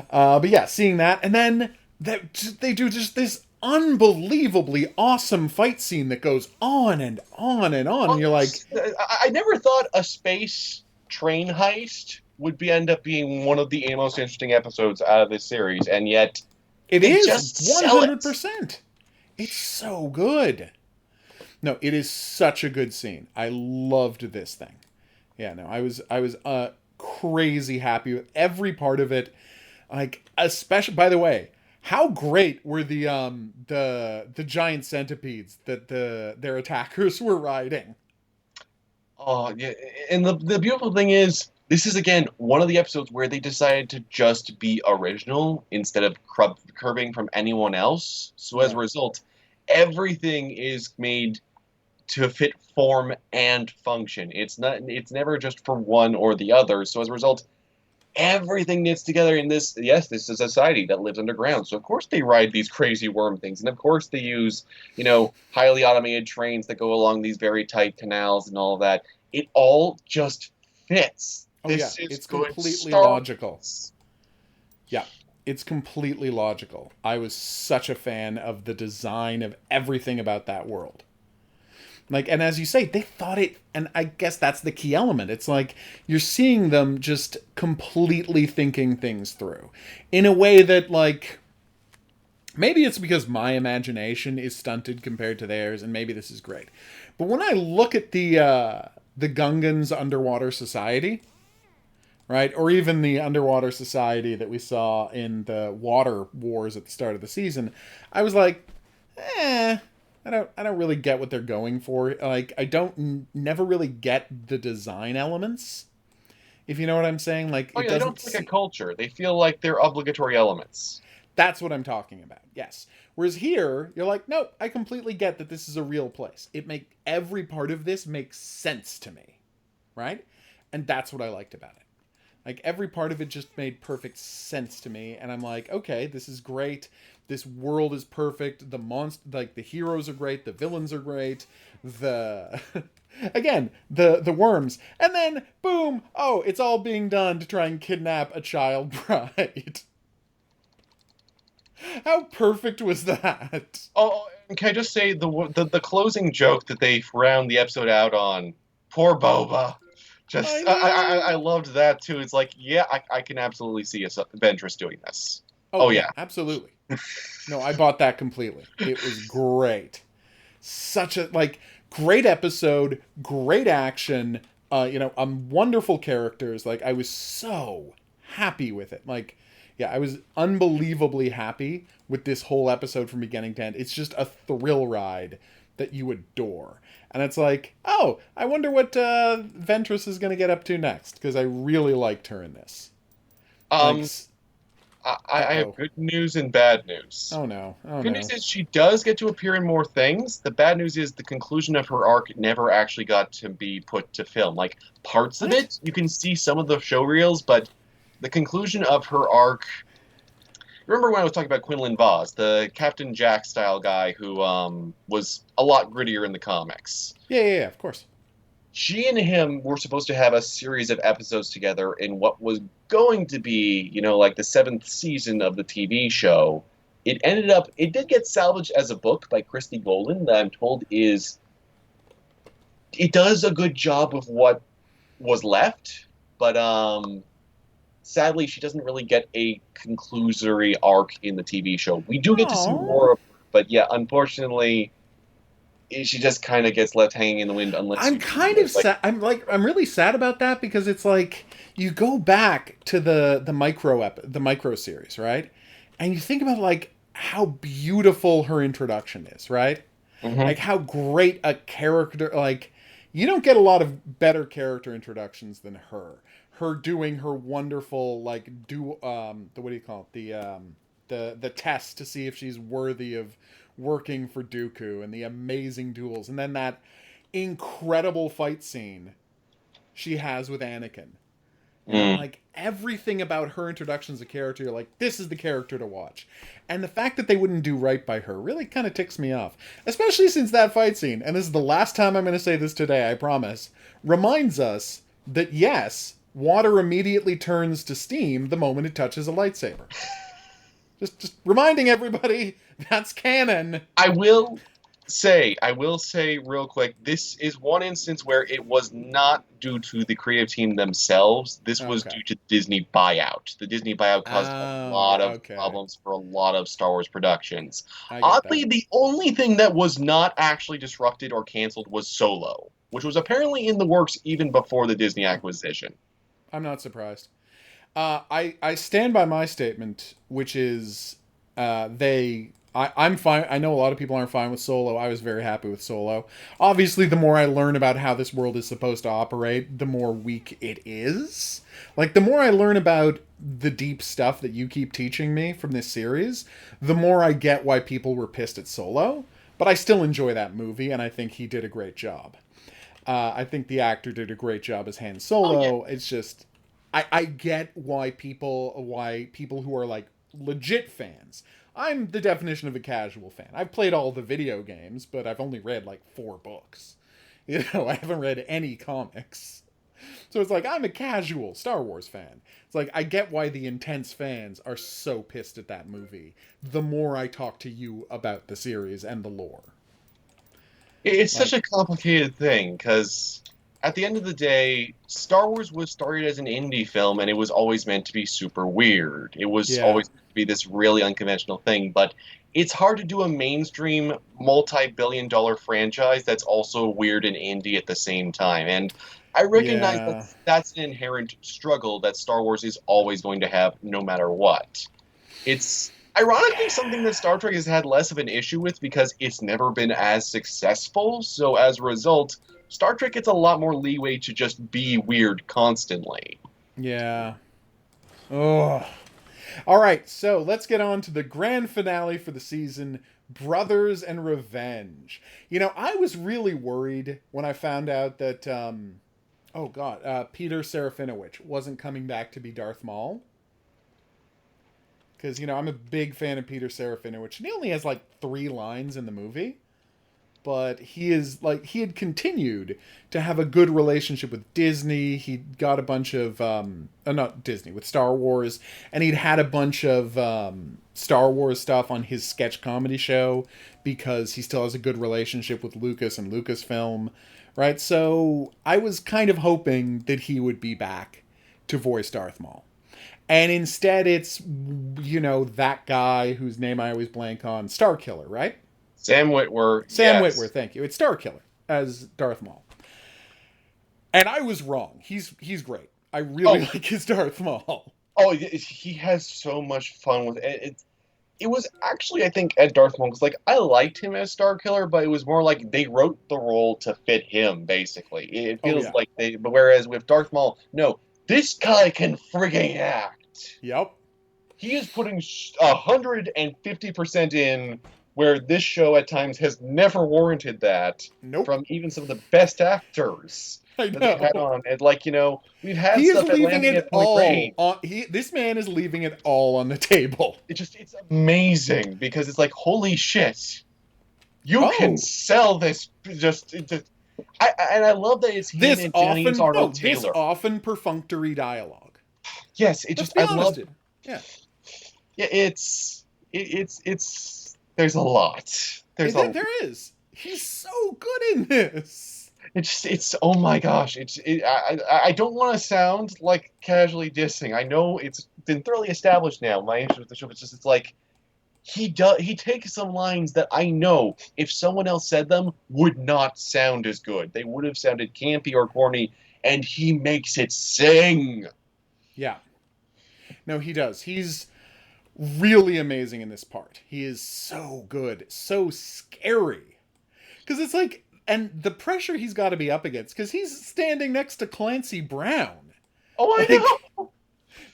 But yeah, seeing that, and then they do just this unbelievably awesome fight scene that goes on and on and on, and Well, you're like, I never thought a space train heist would end up being one of the most interesting episodes out of this series, and yet it they is just sell it. 100%. It's so good. No, it is such a good scene. I loved this thing. Yeah, no, I was crazy happy with every part of it. Like, especially, by the way, how great were the giant centipedes that their attackers were riding? Oh, yeah. And the beautiful thing is, this is again one of the episodes where they decided to just be original instead of curbing from anyone else. So as a Yeah. result, everything is made to fit form and function. It's never just for one or the other. So as a result, everything knits together in this. Yes, this is a society that lives underground. So of course they ride these crazy worm things, and of course they use highly automated trains that go along these very tight canals and all of that. It all just fits. Oh yeah, This is it's good completely Star logical. Wars. Yeah, it's completely logical. I was such a fan of the design of everything about that world. Like, and as you say, they thought it, and I guess that's the key element. It's like you're seeing them just completely thinking things through in a way that, like, maybe it's because my imagination is stunted compared to theirs, and maybe this is great. But when I look at the Gungans Underwater Society, right, or even the Underwater Society that we saw in the Water Wars at the start of the season, I was like, I don't really get what they're going for. Like, I don't never really get the design elements. If you know what I'm saying, like Oh it yeah, they don't doesn't feel like a see. culture. They feel like they're obligatory elements. That's what I'm talking about. Yes. Whereas here, you're like, nope, I completely get that this is a real place. Every part of this makes sense to me, right? And that's what I liked about it. Like every part of it just made perfect sense to me, and I'm like, okay, this is great. This world is perfect. The monster, like the heroes are great. The villains are great. The again, the worms, and then boom! Oh, it's all being done to try and kidnap a child bride. How perfect was that? Oh, and can I just say the closing joke that they round the episode out on? Poor Boba. I Just I know. loved that too. It's like, yeah, I can absolutely see a Ventress doing this. Oh Oh yeah, yeah. absolutely. No, I bought that completely. It was great. Such a like great episode, great action, wonderful characters. Like I was so happy with it. Like yeah, I was unbelievably happy with this whole episode from beginning to end. It's just a thrill ride that you adore. And it's like, oh, I wonder what Ventress is going to get up to next because I really liked her in this. Like, Um, I have uh-oh. good news and bad news. Oh no. Oh Good news no. is she does get to appear in more things. The bad news is the conclusion of her arc never actually got to be put to film. Like parts of What? it, you can see some of the show reels, but the conclusion of her arc. Remember when I was talking about Quinlan Vos, the Captain Jack style guy who was a lot grittier in the comics? Yeah, of course. She and him were supposed to have a series of episodes together in what was going to be, like the seventh season of the TV show. It did get salvaged as a book by Christy Golden that I'm told it does a good job of what was left, but sadly she doesn't really get a conclusory arc in the TV show. We do get to see Oh. more of her, but yeah, unfortunately, she just kind of gets left hanging in the wind unless I'm you kind of like. sad. I'm really sad about that because it's like you go back to the micro series, right? And you think about like how beautiful her introduction is, right? Mhm. Like how great a character like you don't get a lot of better character introductions than her. Her doing her wonderful like do the what do you call it? The test to see if she's worthy of working for Dooku and the amazing duels and then that incredible fight scene she has with Anakin. Mm. Like everything about her introduction as a character, you're like, this is the character to watch. And the fact that they wouldn't do right by her really kind of ticks me off. Especially since that fight scene, and this is the last time I'm going to say this today, I promise, reminds us that yes, water immediately turns to steam the moment it touches a lightsaber. Just reminding everybody that's canon. I will say real quick, this is one instance where it was not due to the creative team themselves. This was Okay. due to Disney buyout. The Disney buyout caused a Oh, lot of okay. problems for a lot of Star Wars productions. I get Oddly, that. the only thing that was not actually disrupted or canceled was Solo, which was apparently in the works even before the Disney acquisition. I'm not surprised. I stand by my statement, which is I'm fine. I know a lot of people aren't fine with Solo. I was very happy with Solo. Obviously, the more I learn about how this world is supposed to operate, the more weak it is. Like the more I learn about the deep stuff that you keep teaching me from this series, the more I get why people were pissed at Solo. But I still enjoy that movie, and I think he did a great job. I think the actor did a great job as Han Oh yeah. Solo. It's just I get why people who are like legit fans. I'm the definition of a casual fan. I've played all the video games, but I've only read like 4 books. I haven't read any comics. So it's like I'm a casual Star Wars fan. It's like I get why the intense fans are so pissed at that movie. The more I talk to you about the series and the lore. It's such Like a complicated thing because at the end of the day, Star Wars was started as an indie film and it was always meant to be super weird. It was yeah. always meant to be this really unconventional thing, but it's hard to do a mainstream multi-billion-dollar franchise that's also weird and indie at the same time. And I recognize that Yeah. that's an inherent struggle that Star Wars is always going to have no matter what. It's ironically something that Star Trek has had less of an issue with because it's never been as successful. So as a result, Star Trek gets a lot more leeway to just be weird constantly. Yeah. Oh. All right, so let's get on to the grand finale for the season, Brothers and Revenge. I was really worried when I found out that oh god, Peter Serafinowicz wasn't coming back to be Darth Maul. Because, I'm a big fan of Peter Serafinowicz, and he only has like 3 lines in the movie. But he had continued to have a good relationship with Disney. He got a bunch of, not Disney, with Star Wars. And he'd had a bunch of Star Wars stuff on his sketch comedy show because he still has a good relationship with Lucas and Lucasfilm, right? So I was kind of hoping that he would be back to voice Darth Maul. And instead it's, that guy whose name I always blank on, Starkiller, right? Sam Witwer. Sam Yes. Witwer, thank you. It's Starkiller as Darth Maul. And I was wrong. He's great. I really like his Darth Maul. Oh, he has so much fun with it. It was actually, I think, at Darth Maul, because I liked him as Starkiller, but it was more like they wrote the role to fit him, basically. It feels like but whereas with Darth Maul, no, this guy can frigging act. Yep. He is putting 150% in, where this show at times has never warranted that. Nope. From even some of the best actors I that know. they've had on. And we've had He is stuff at leaving Landing it at Point all Break. on. This man is leaving it all on the table. It's amazing, because it's like, holy shit, you can sell this. I love that it's him and James Arnold Taylor. This often perfunctory dialogue. Yes, I love it. Yeah. Yeah, it's there's a lot. There is. He's so good in this. It's oh my gosh. I don't want to sound like casually dissing. I know it's been thoroughly established now. My issue with the show is just, it's like, he takes some lines that I know if someone else said them would not sound as good. They would have sounded campy or corny, and he makes it sing. Yeah. No, he does. He's really amazing in this part. He is so good, so scary. Because it's like, and the pressure he's got to be up against, because he's standing next to Clancy Brown. Oh, I know!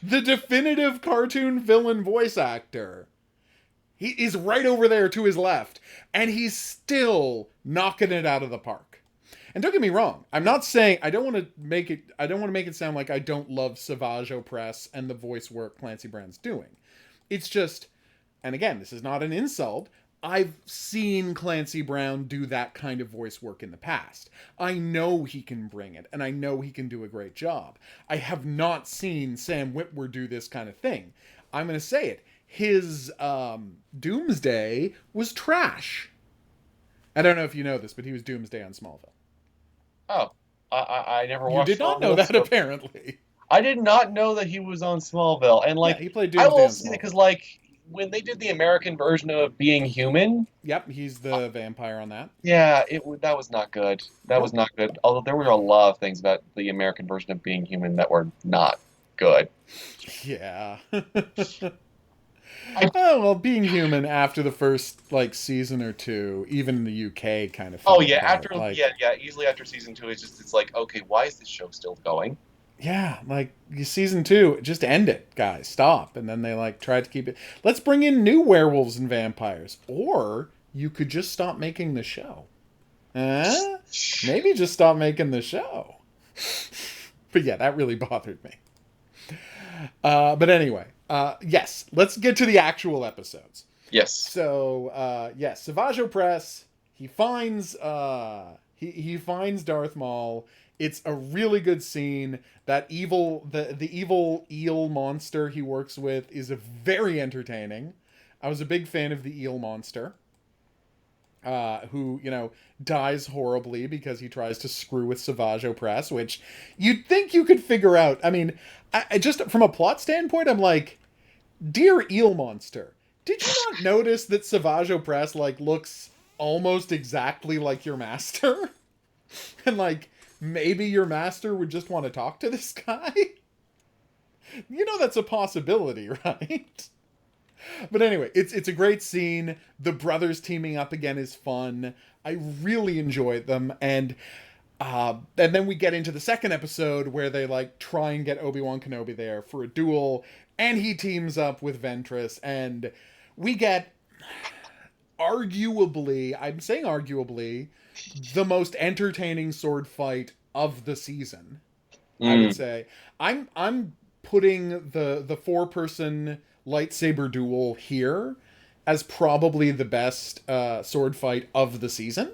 The definitive cartoon villain voice actor. He is right over there to his left, and he's still knocking it out of the park. And don't get me wrong, I'm not saying, I don't want to make it sound like I don't love Savage Opress and the voice work Clancy Brown's doing. It's just, and again, this is not an insult, I've seen Clancy Brown do that kind of voice work in the past. I know he can bring it, and I know he can do a great job. I have not seen Sam Witwer do this kind of thing. I'm going to say it. His Doomsday was trash. I don't know if you know this, but he was Doomsday on Smallville. Oh, I never watched. You did not know that, apparently. I did not know that he was on Smallville, and he played Doomsday. I will see it because when they did the American version of Being Human. Yep, he's the vampire on that. Yeah, that was not good. That was not good. Although there were a lot of things about the American version of Being Human that were not good. Yeah. Being Human after the first season or two, even in the UK, kind of. Oh yeah, easily after season 2, it's like, okay, why is this show still going? Yeah, season 2, just end it, guys, stop. And then they tried to keep it. Let's bring in new werewolves and vampires, or you could just stop making the show. Maybe just stop making the show. But yeah, that really bothered me. But anyway. Yes, let's get to the actual episodes. Yes. So, Savage Opress, he finds he finds Darth Maul. It's a really good scene. That the evil eel monster he works with is very entertaining. I was a big fan of the eel monster. Who, dies horribly because he tries to screw with Savage Opress, which you'd think you could figure out. I mean, I just from a plot standpoint, I'm like, dear eel monster, did you not notice that Savage Opress looks almost exactly like your master? And maybe your master would just want to talk to this guy? That's a possibility, right? But anyway, it's a great scene. The brothers teaming up again is fun. I really enjoyed them, and then we get into the second episode where they try and get Obi-Wan Kenobi there for a duel, and he teams up with Ventress, and we get arguably, I'm saying arguably, the most entertaining sword fight of the season. I would Mm. say. I'm putting the 4-person lightsaber duel here as probably the best sword fight of the season,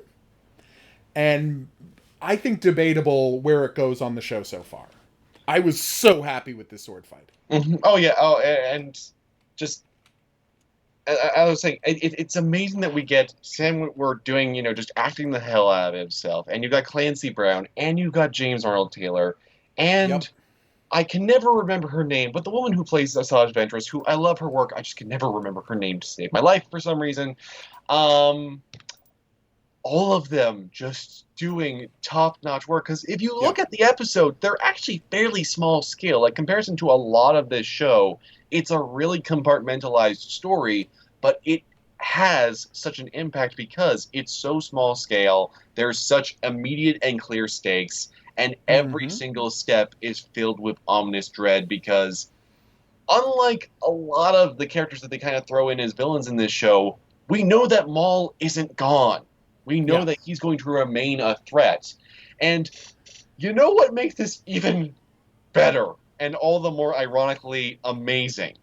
and I think debatable where it goes on the show so far. I was so happy with this sword fight. Mhm. Oh yeah. Oh, and just I was saying, it's amazing that we get Sam. We're doing, just acting the hell out of himself, and you got Clancy Brown, and you got James Arnold Taylor, Yep. and I can never remember her name, but the woman who plays Asajj Ventress, who I love her work, I just can never remember her name to save my life for some reason. Um, all of them just doing top-notch work. Because if you Yeah. look at the episode, they're actually fairly small scale. Like, comparison to a lot of this show, it's a really compartmentalized story, but it has such an impact because it's so small scale. There's such immediate and clear stakes, and every Mm-hmm. single step is filled with ominous dread because, unlike a lot of the characters that they kind of throw in as villains in this show, we know that Maul isn't gone. We know Yeah. that he's going to remain a threat. And you know what makes this even better and all the more ironically amazing?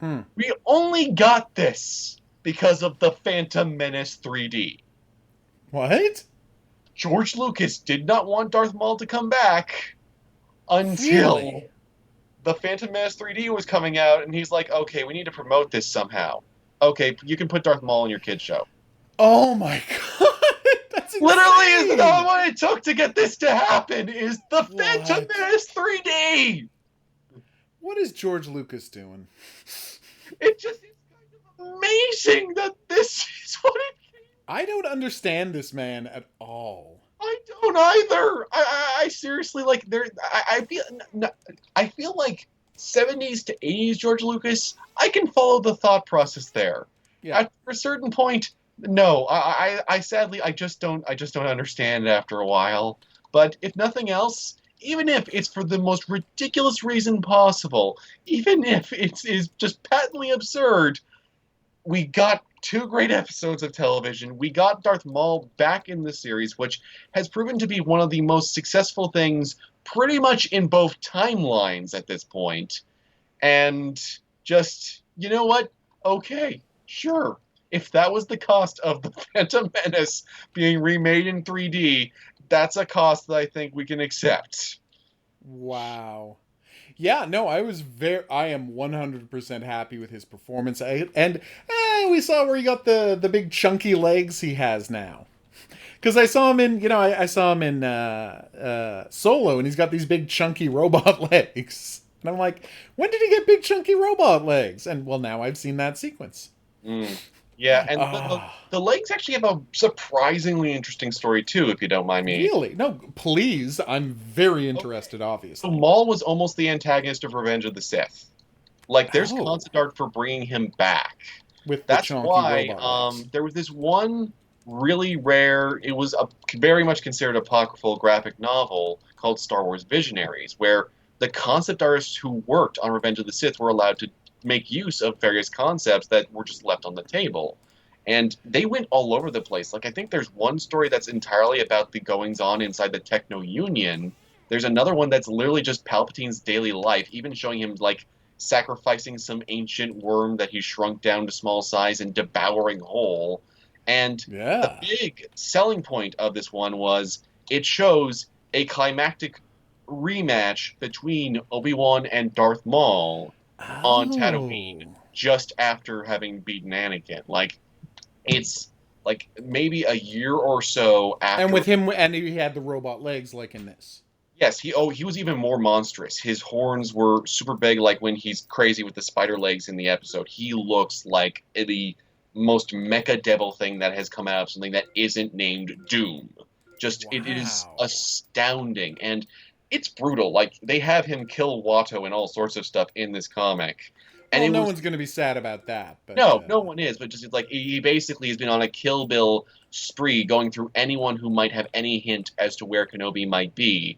Hmm. We only got this because of the Phantom Menace 3D. What? George Lucas did not want Darth Maul to come back until Really? the Phantom Menace 3D was coming out, and he's like, okay, we need to promote this somehow. Okay, you can put Darth Maul in your kid's show. Oh my god! That's insane. Literally is not what it took to get this to happen, is the Phantom What? Menace 3D! What is George Lucas doing? It just is kind of amazing that this is what it. I don't understand this man at all. I don't either. I seriously like I feel like 70s to 80s George Lucas. I can follow the thought process there. Yeah. At a certain point, no. I sadly I just don't understand it after a while. But if nothing else, even if it's for the most ridiculous reason possible, even if it is just patently absurd, we got 2 great episodes of television. We got Darth Maul back in the series, which has proven to be one of the most successful things pretty much in both timelines at this point. And just, you know what? Okay, sure. If that was the cost of the Phantom Menace being remade in 3D, that's a cost that I think we can accept. Wow. Yeah, no, I am 100% happy with his performance. We saw where he got the big chunky legs he has now. Because I saw him in, I saw him in Solo, and he's got these big chunky robot legs. And I'm like, when did he get big chunky robot legs? And well, now I've seen that sequence. Mm. Yeah, and the legs actually have a surprisingly interesting story too, if you don't mind me. Really? No, please. I'm very interested, obviously. So Maul was almost the antagonist of Revenge of the Sith. Like, there's Oh. concept art for bringing him back. With That's the chunky why robot legs. there was this one really rare, it was very much considered apocryphal graphic novel called Star Wars Visionaries, where the concept artists who worked on Revenge of the Sith were allowed to make use of various concepts that were just left on the table. And they went all over the place. Like, I think there's one story that's entirely about the goings-on inside the Techno Union. There's another one that's literally just Palpatine's daily life, even showing him, like, sacrificing some ancient worm that he shrunk down to small size and devouring whole. And Yeah. the big selling point of this one was it shows a climactic rematch between Obi-Wan and Darth Maul on Tatooine just after having beaten Anakin. Like, it's like maybe a year or so after. And with him, and he had the robot legs like in this. Yes, he was even more monstrous. His horns were super big, like when he's crazy with the spider legs in the episode. He looks like the most mecha devil thing that has come out of something that isn't named Doom. Just, It is Wow. astounding. And it's brutal. Like, they have him kill Watto and all sorts of stuff in this comic. And Well, it no was, one's going to be sad about that. But, no one is. But just, it's like, he basically has been on a Kill Bill spree, going through anyone who might have any hint as to where Kenobi might be.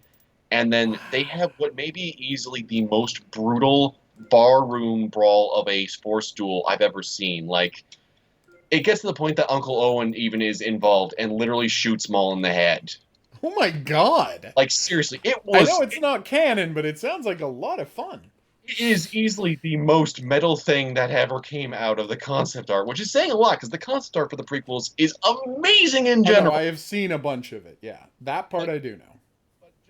And then they have what may be easily the most brutal barroom brawl of a sports duel I've ever seen. Like, it gets to the point that Uncle Owen even is involved and literally shoots Maul in the head. Oh my god. Like, seriously, I know it's not canon, but it sounds like a lot of fun. it is easily the most metal thing that ever came out of the concept art, which is saying a lot because the concept art for the prequels is amazing in Oh no, general. I have seen a bunch of it. Yeah, that part I do know.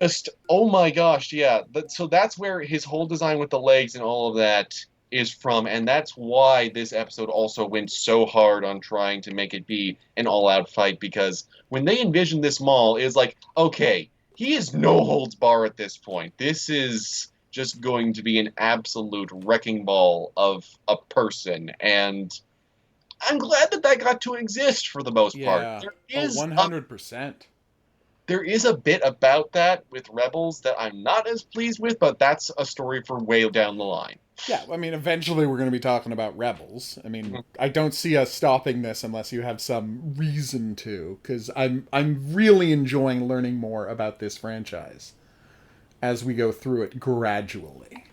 Just, oh my gosh, yeah. So that's where his whole design with the legs and all of that is from, and that's why this episode also went so hard on trying to make it be an all-out fight, because when they envisioned this Maul, it was like, okay, he is no holds bar at this point. This is just going to be an absolute wrecking ball of a person, and I'm glad that that got to exist for the most part. Yeah. Oh, 100%. There is a bit about that with Rebels that I'm not as pleased with, but that's a story for way down the line. Yeah, I mean, eventually we're going to be talking about Rebels. I mean, I don't see us stopping this unless you have some reason to, because I'm really enjoying learning more about this franchise as we go through it gradually.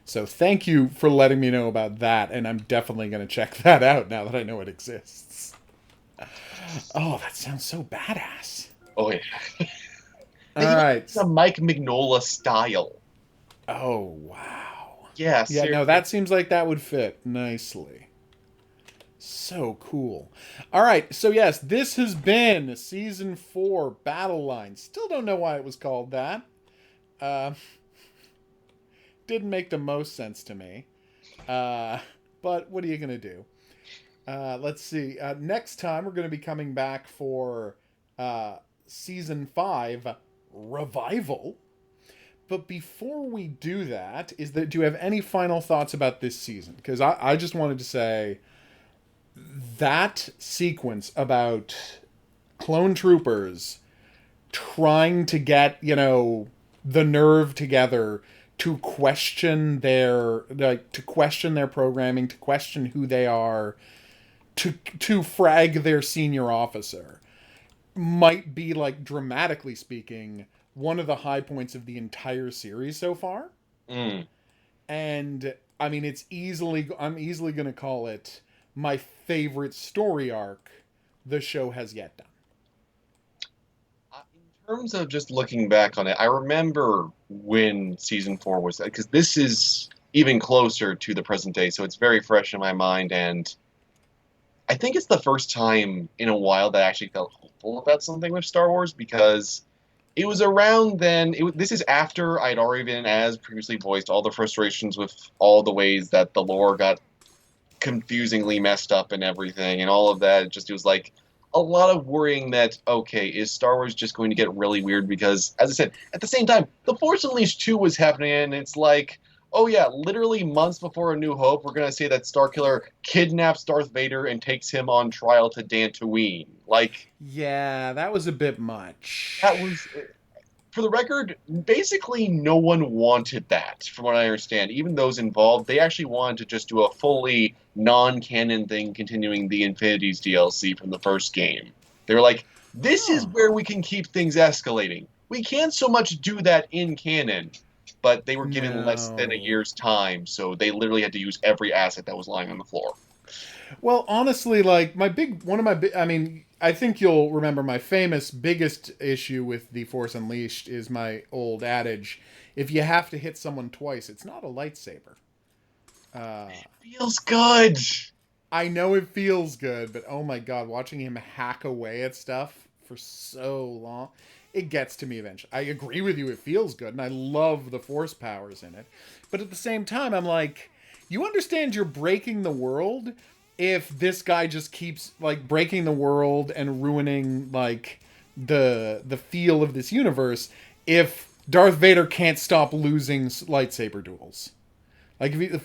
So thank you for letting me know about that, and I'm definitely going to check that out now that I know it exists. Oh, that sounds so badass. Oh yeah. All right. It's a Mike Mignola style. Oh, wow. Yeah, Yeah, no, that seems like that would fit nicely. So cool. All right, so yes, this has been Season 4 Battle Line. Still don't know why it was called that. Didn't make the most sense to me. But what are you going to do? Let's see. Next time, we're going to be coming back for Season 5 Revival. But before we do that, do you have any final thoughts about this season? Because I just wanted to say that sequence about clone troopers trying to get, the nerve together to question their programming, to question who they are, to frag their senior officer, might be, like, dramatically speaking, one of the high points of the entire series so far. And I mean, I'm easily going to call it my favorite story arc the show has yet done. In terms of just looking back on it, I remember when Season 4 was, because this is even closer to the present day, so it's very fresh in my mind, and I think it's the first time in a while that I actually felt hopeful about something with Star Wars, because it was around then. This is after I'd already been, as previously voiced, all the frustrations with all the ways that the lore got confusingly messed up and everything, and all of that. It was like a lot of worrying that, okay, is Star Wars just going to get really weird? Because, as I said, at the same time, The Force Unleashed 2 was happening, and it's like, oh yeah, literally months before A New Hope, we're going to say that Starkiller kidnaps Darth Vader and takes him on trial to Dantooine. Like, yeah, that was a bit much. that was, for the record, basically no one wanted that, from what I understand. Even those involved, they actually wanted to just do a fully non-canon thing continuing the Infinities DLC from the first game. They were like, this is where we can keep things escalating. We can't so much do that in canon. But they were given less than a year's time, so they literally had to use every asset that was lying on the floor. Well, honestly, like, I think you'll remember my biggest issue with The Force Unleashed is my old adage: if you have to hit someone twice, it's not a lightsaber. It feels good. I know it feels good, but oh my god, watching him hack away at stuff for so long, it gets to me eventually. I agree with you, it feels good, and I love the force powers in it. But at the same time, I'm like, you understand you're breaking the world if this guy just keeps, like, breaking the world and ruining, like, the feel of this universe if Darth Vader can't stop losing lightsaber duels. Like, if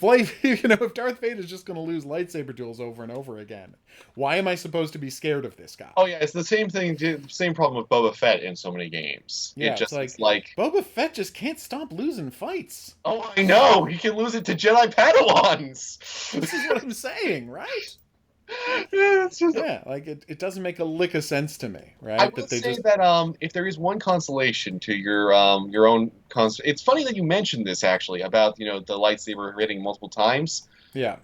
Darth Vader's just going to lose lightsaber duels over and over again, why am I supposed to be scared of this guy? Oh yeah, it's the same thing, same problem with Boba Fett in so many games. Yeah, it's like Boba Fett just can't stop losing fights. Oh, I know! He can lose it to Jedi Padawans! This is what I'm saying, right? Like, it doesn't make a lick of sense to me, right? I would say that if there is one consolation to your own it's funny that you mentioned this, actually, about, the lightsaber hitting multiple times. Yeah.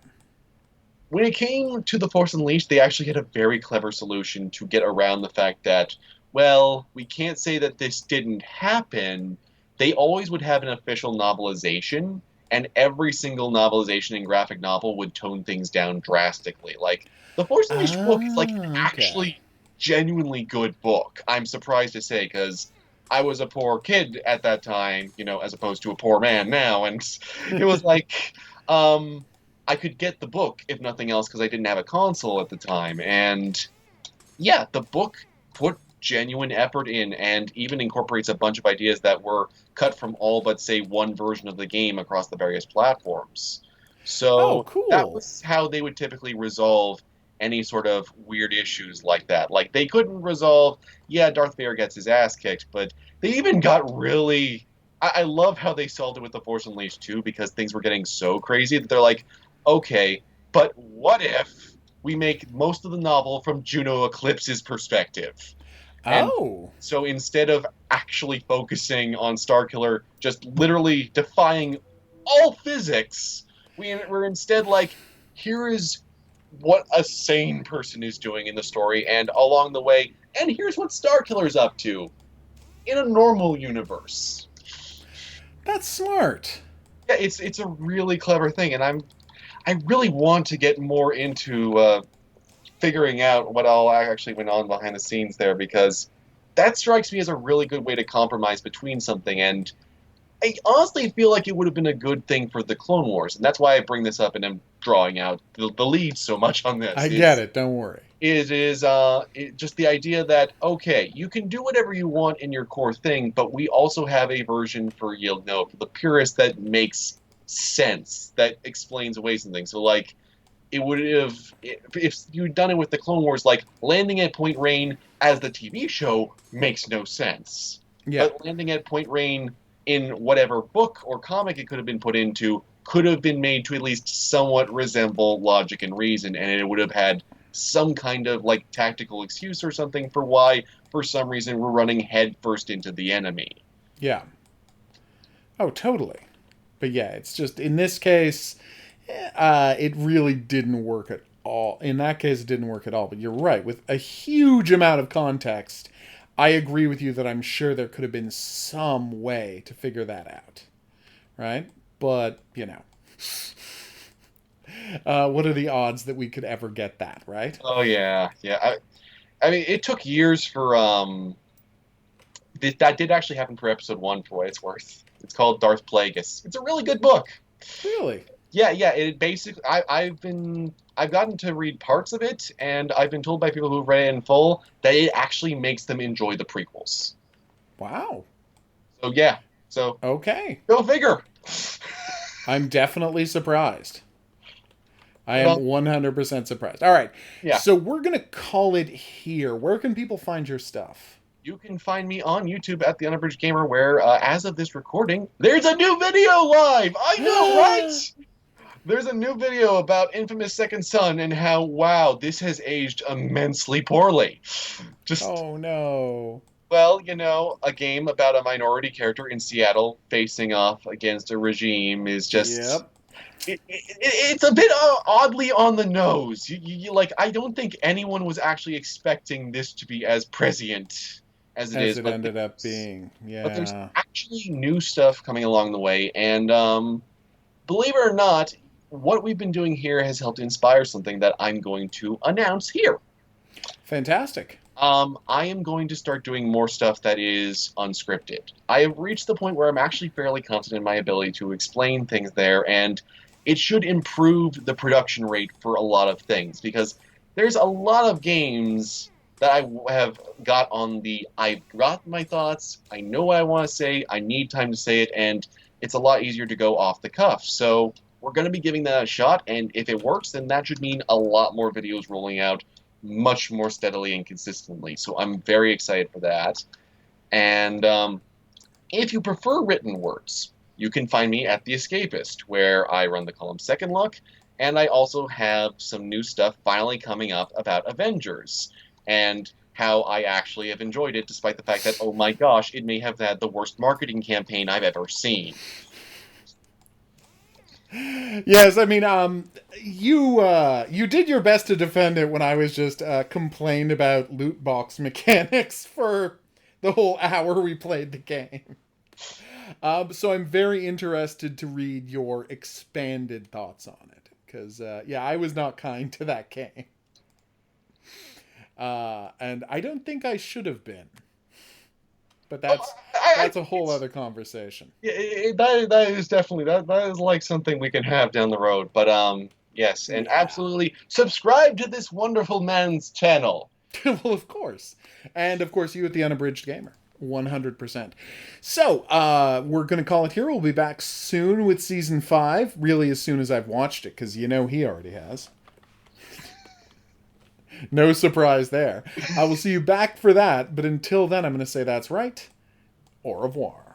When it came to The Force Unleashed, they actually had a very clever solution to get around the fact that well, we can't say that this didn't happen. They always would have an official novelization, and every single novelization and graphic novel would tone things down drastically. Like, the Force Unleashed book is, like, an Okay. actually genuinely good book. I'm surprised to say, because I was a poor kid at that time, as opposed to a poor man now, and it was like, um, I could get the book, if nothing else, because I didn't have a console at the time, and yeah, the book put genuine effort in and even incorporates a bunch of ideas that were cut from all but, say, one version of the game across the various platforms. Oh, So that cool. was how they would typically resolve any sort of weird issues like that. Like, they couldn't resolve, yeah, Darth Vader gets his ass kicked, but they even got really. I love how they solved it with The Force Unleashed 2 because things were getting so crazy that they're like, okay, but what if we make most of the novel from Juno Eclipse's perspective? And Oh. so instead of actually focusing on Starkiller just literally defying all physics, we're instead like, here is what a sane person is doing in the story, and along the way, and here's what Starkiller's up to in a normal universe. That's smart. Yeah, it's a really clever thing, and I really want to get more into figuring out what all actually went on behind the scenes there, because that strikes me as a really good way to compromise between something. And I honestly feel like it would have been a good thing for the Clone Wars, and that's why I bring this up and I'm drawing out the lead so much on this. I get it. Don't worry. Just the idea that, okay, you can do whatever you want in your core thing, but we also have a version for, for the purist that makes sense, that explains away some things. So, like, it would have, if you'd done it with the Clone Wars, like, landing at Point Rain as the TV show makes no sense. Yeah. But landing at Point Rain in whatever book or comic it could have been put into could have been made to at least somewhat resemble logic and reason, and it would have had some kind of, like, tactical excuse or something for why, for some reason, we're running headfirst into the enemy. Yeah. Oh, totally. But yeah, it's just in this case, it really didn't work at all. In that case, it didn't work at all. But you're right. With a huge amount of context, I agree with you that I'm sure there could have been some way to figure that out. Right? But, what are the odds that we could ever get that, right? Oh yeah, yeah. I mean, it took years for that did actually happen for episode 1 for what it's worth. It's called Darth Plagueis. It's a really good book. Really? Yeah, yeah. It basically, I've gotten to read parts of it, and I've been told by people who've read it in full that it actually makes them enjoy the prequels. Wow. So yeah, so Okay. go figure. I'm definitely surprised. I am Well, 100% surprised. All right. yeah. So we're going to call it here. Where can people find your stuff? You can find me on YouTube at The Unabridged Gamer, where, as of this recording, there's a new video live! I know, right? There's a new video about Infamous Second Son and how, wow, this has aged immensely poorly. Just, Oh, no. well, a game about a minority character in Seattle facing off against a regime is just... Yep. It's a bit oddly on the nose. Like, I don't think anyone was actually expecting this to be as prescient as it As is. it ended up being. But there's Yeah. actually new stuff coming along the way, and believe it or not, what we've been doing here has helped inspire something that I'm going to announce here. Fantastic. I am going to start doing more stuff that is unscripted. I have reached the point where I'm actually fairly confident in my ability to explain things there, and it should improve the production rate for a lot of things, because there's a lot of games that I have got on the I've got my thoughts, I know what I want to say, I need time to say it, and it's a lot easier to go off the cuff. So we're going to be giving that a shot, and if it works, then that should mean a lot more videos rolling out much more steadily and consistently. So I'm very excited for that. And if you prefer written words, you can find me at The Escapist, where I run the column Second Look, and I also have some new stuff finally coming up about Avengers, and how I actually have enjoyed it, despite the fact that, oh my gosh, it may have had the worst marketing campaign I've ever seen. Yes, I mean, you did your best to defend it when I was just complained about loot box mechanics for the whole hour we played the game. So I'm very interested to read your expanded thoughts on it because yeah, I was not kind to that game, and I don't think I should have been. But Oh, I that's a think whole other conversation. yeah, that is definitely that is like something we can have down the road. But yes, and Yeah. absolutely subscribe to this wonderful man's channel. Well, of course. And of course, you at the Unabridged Gamer. 100%. So, we're going to call it here. We'll be back soon with season 5, really as soon as I've watched it, because you know he already has. No surprise there. I will see you back for that, but until then, I'm going to say that's right. Au revoir.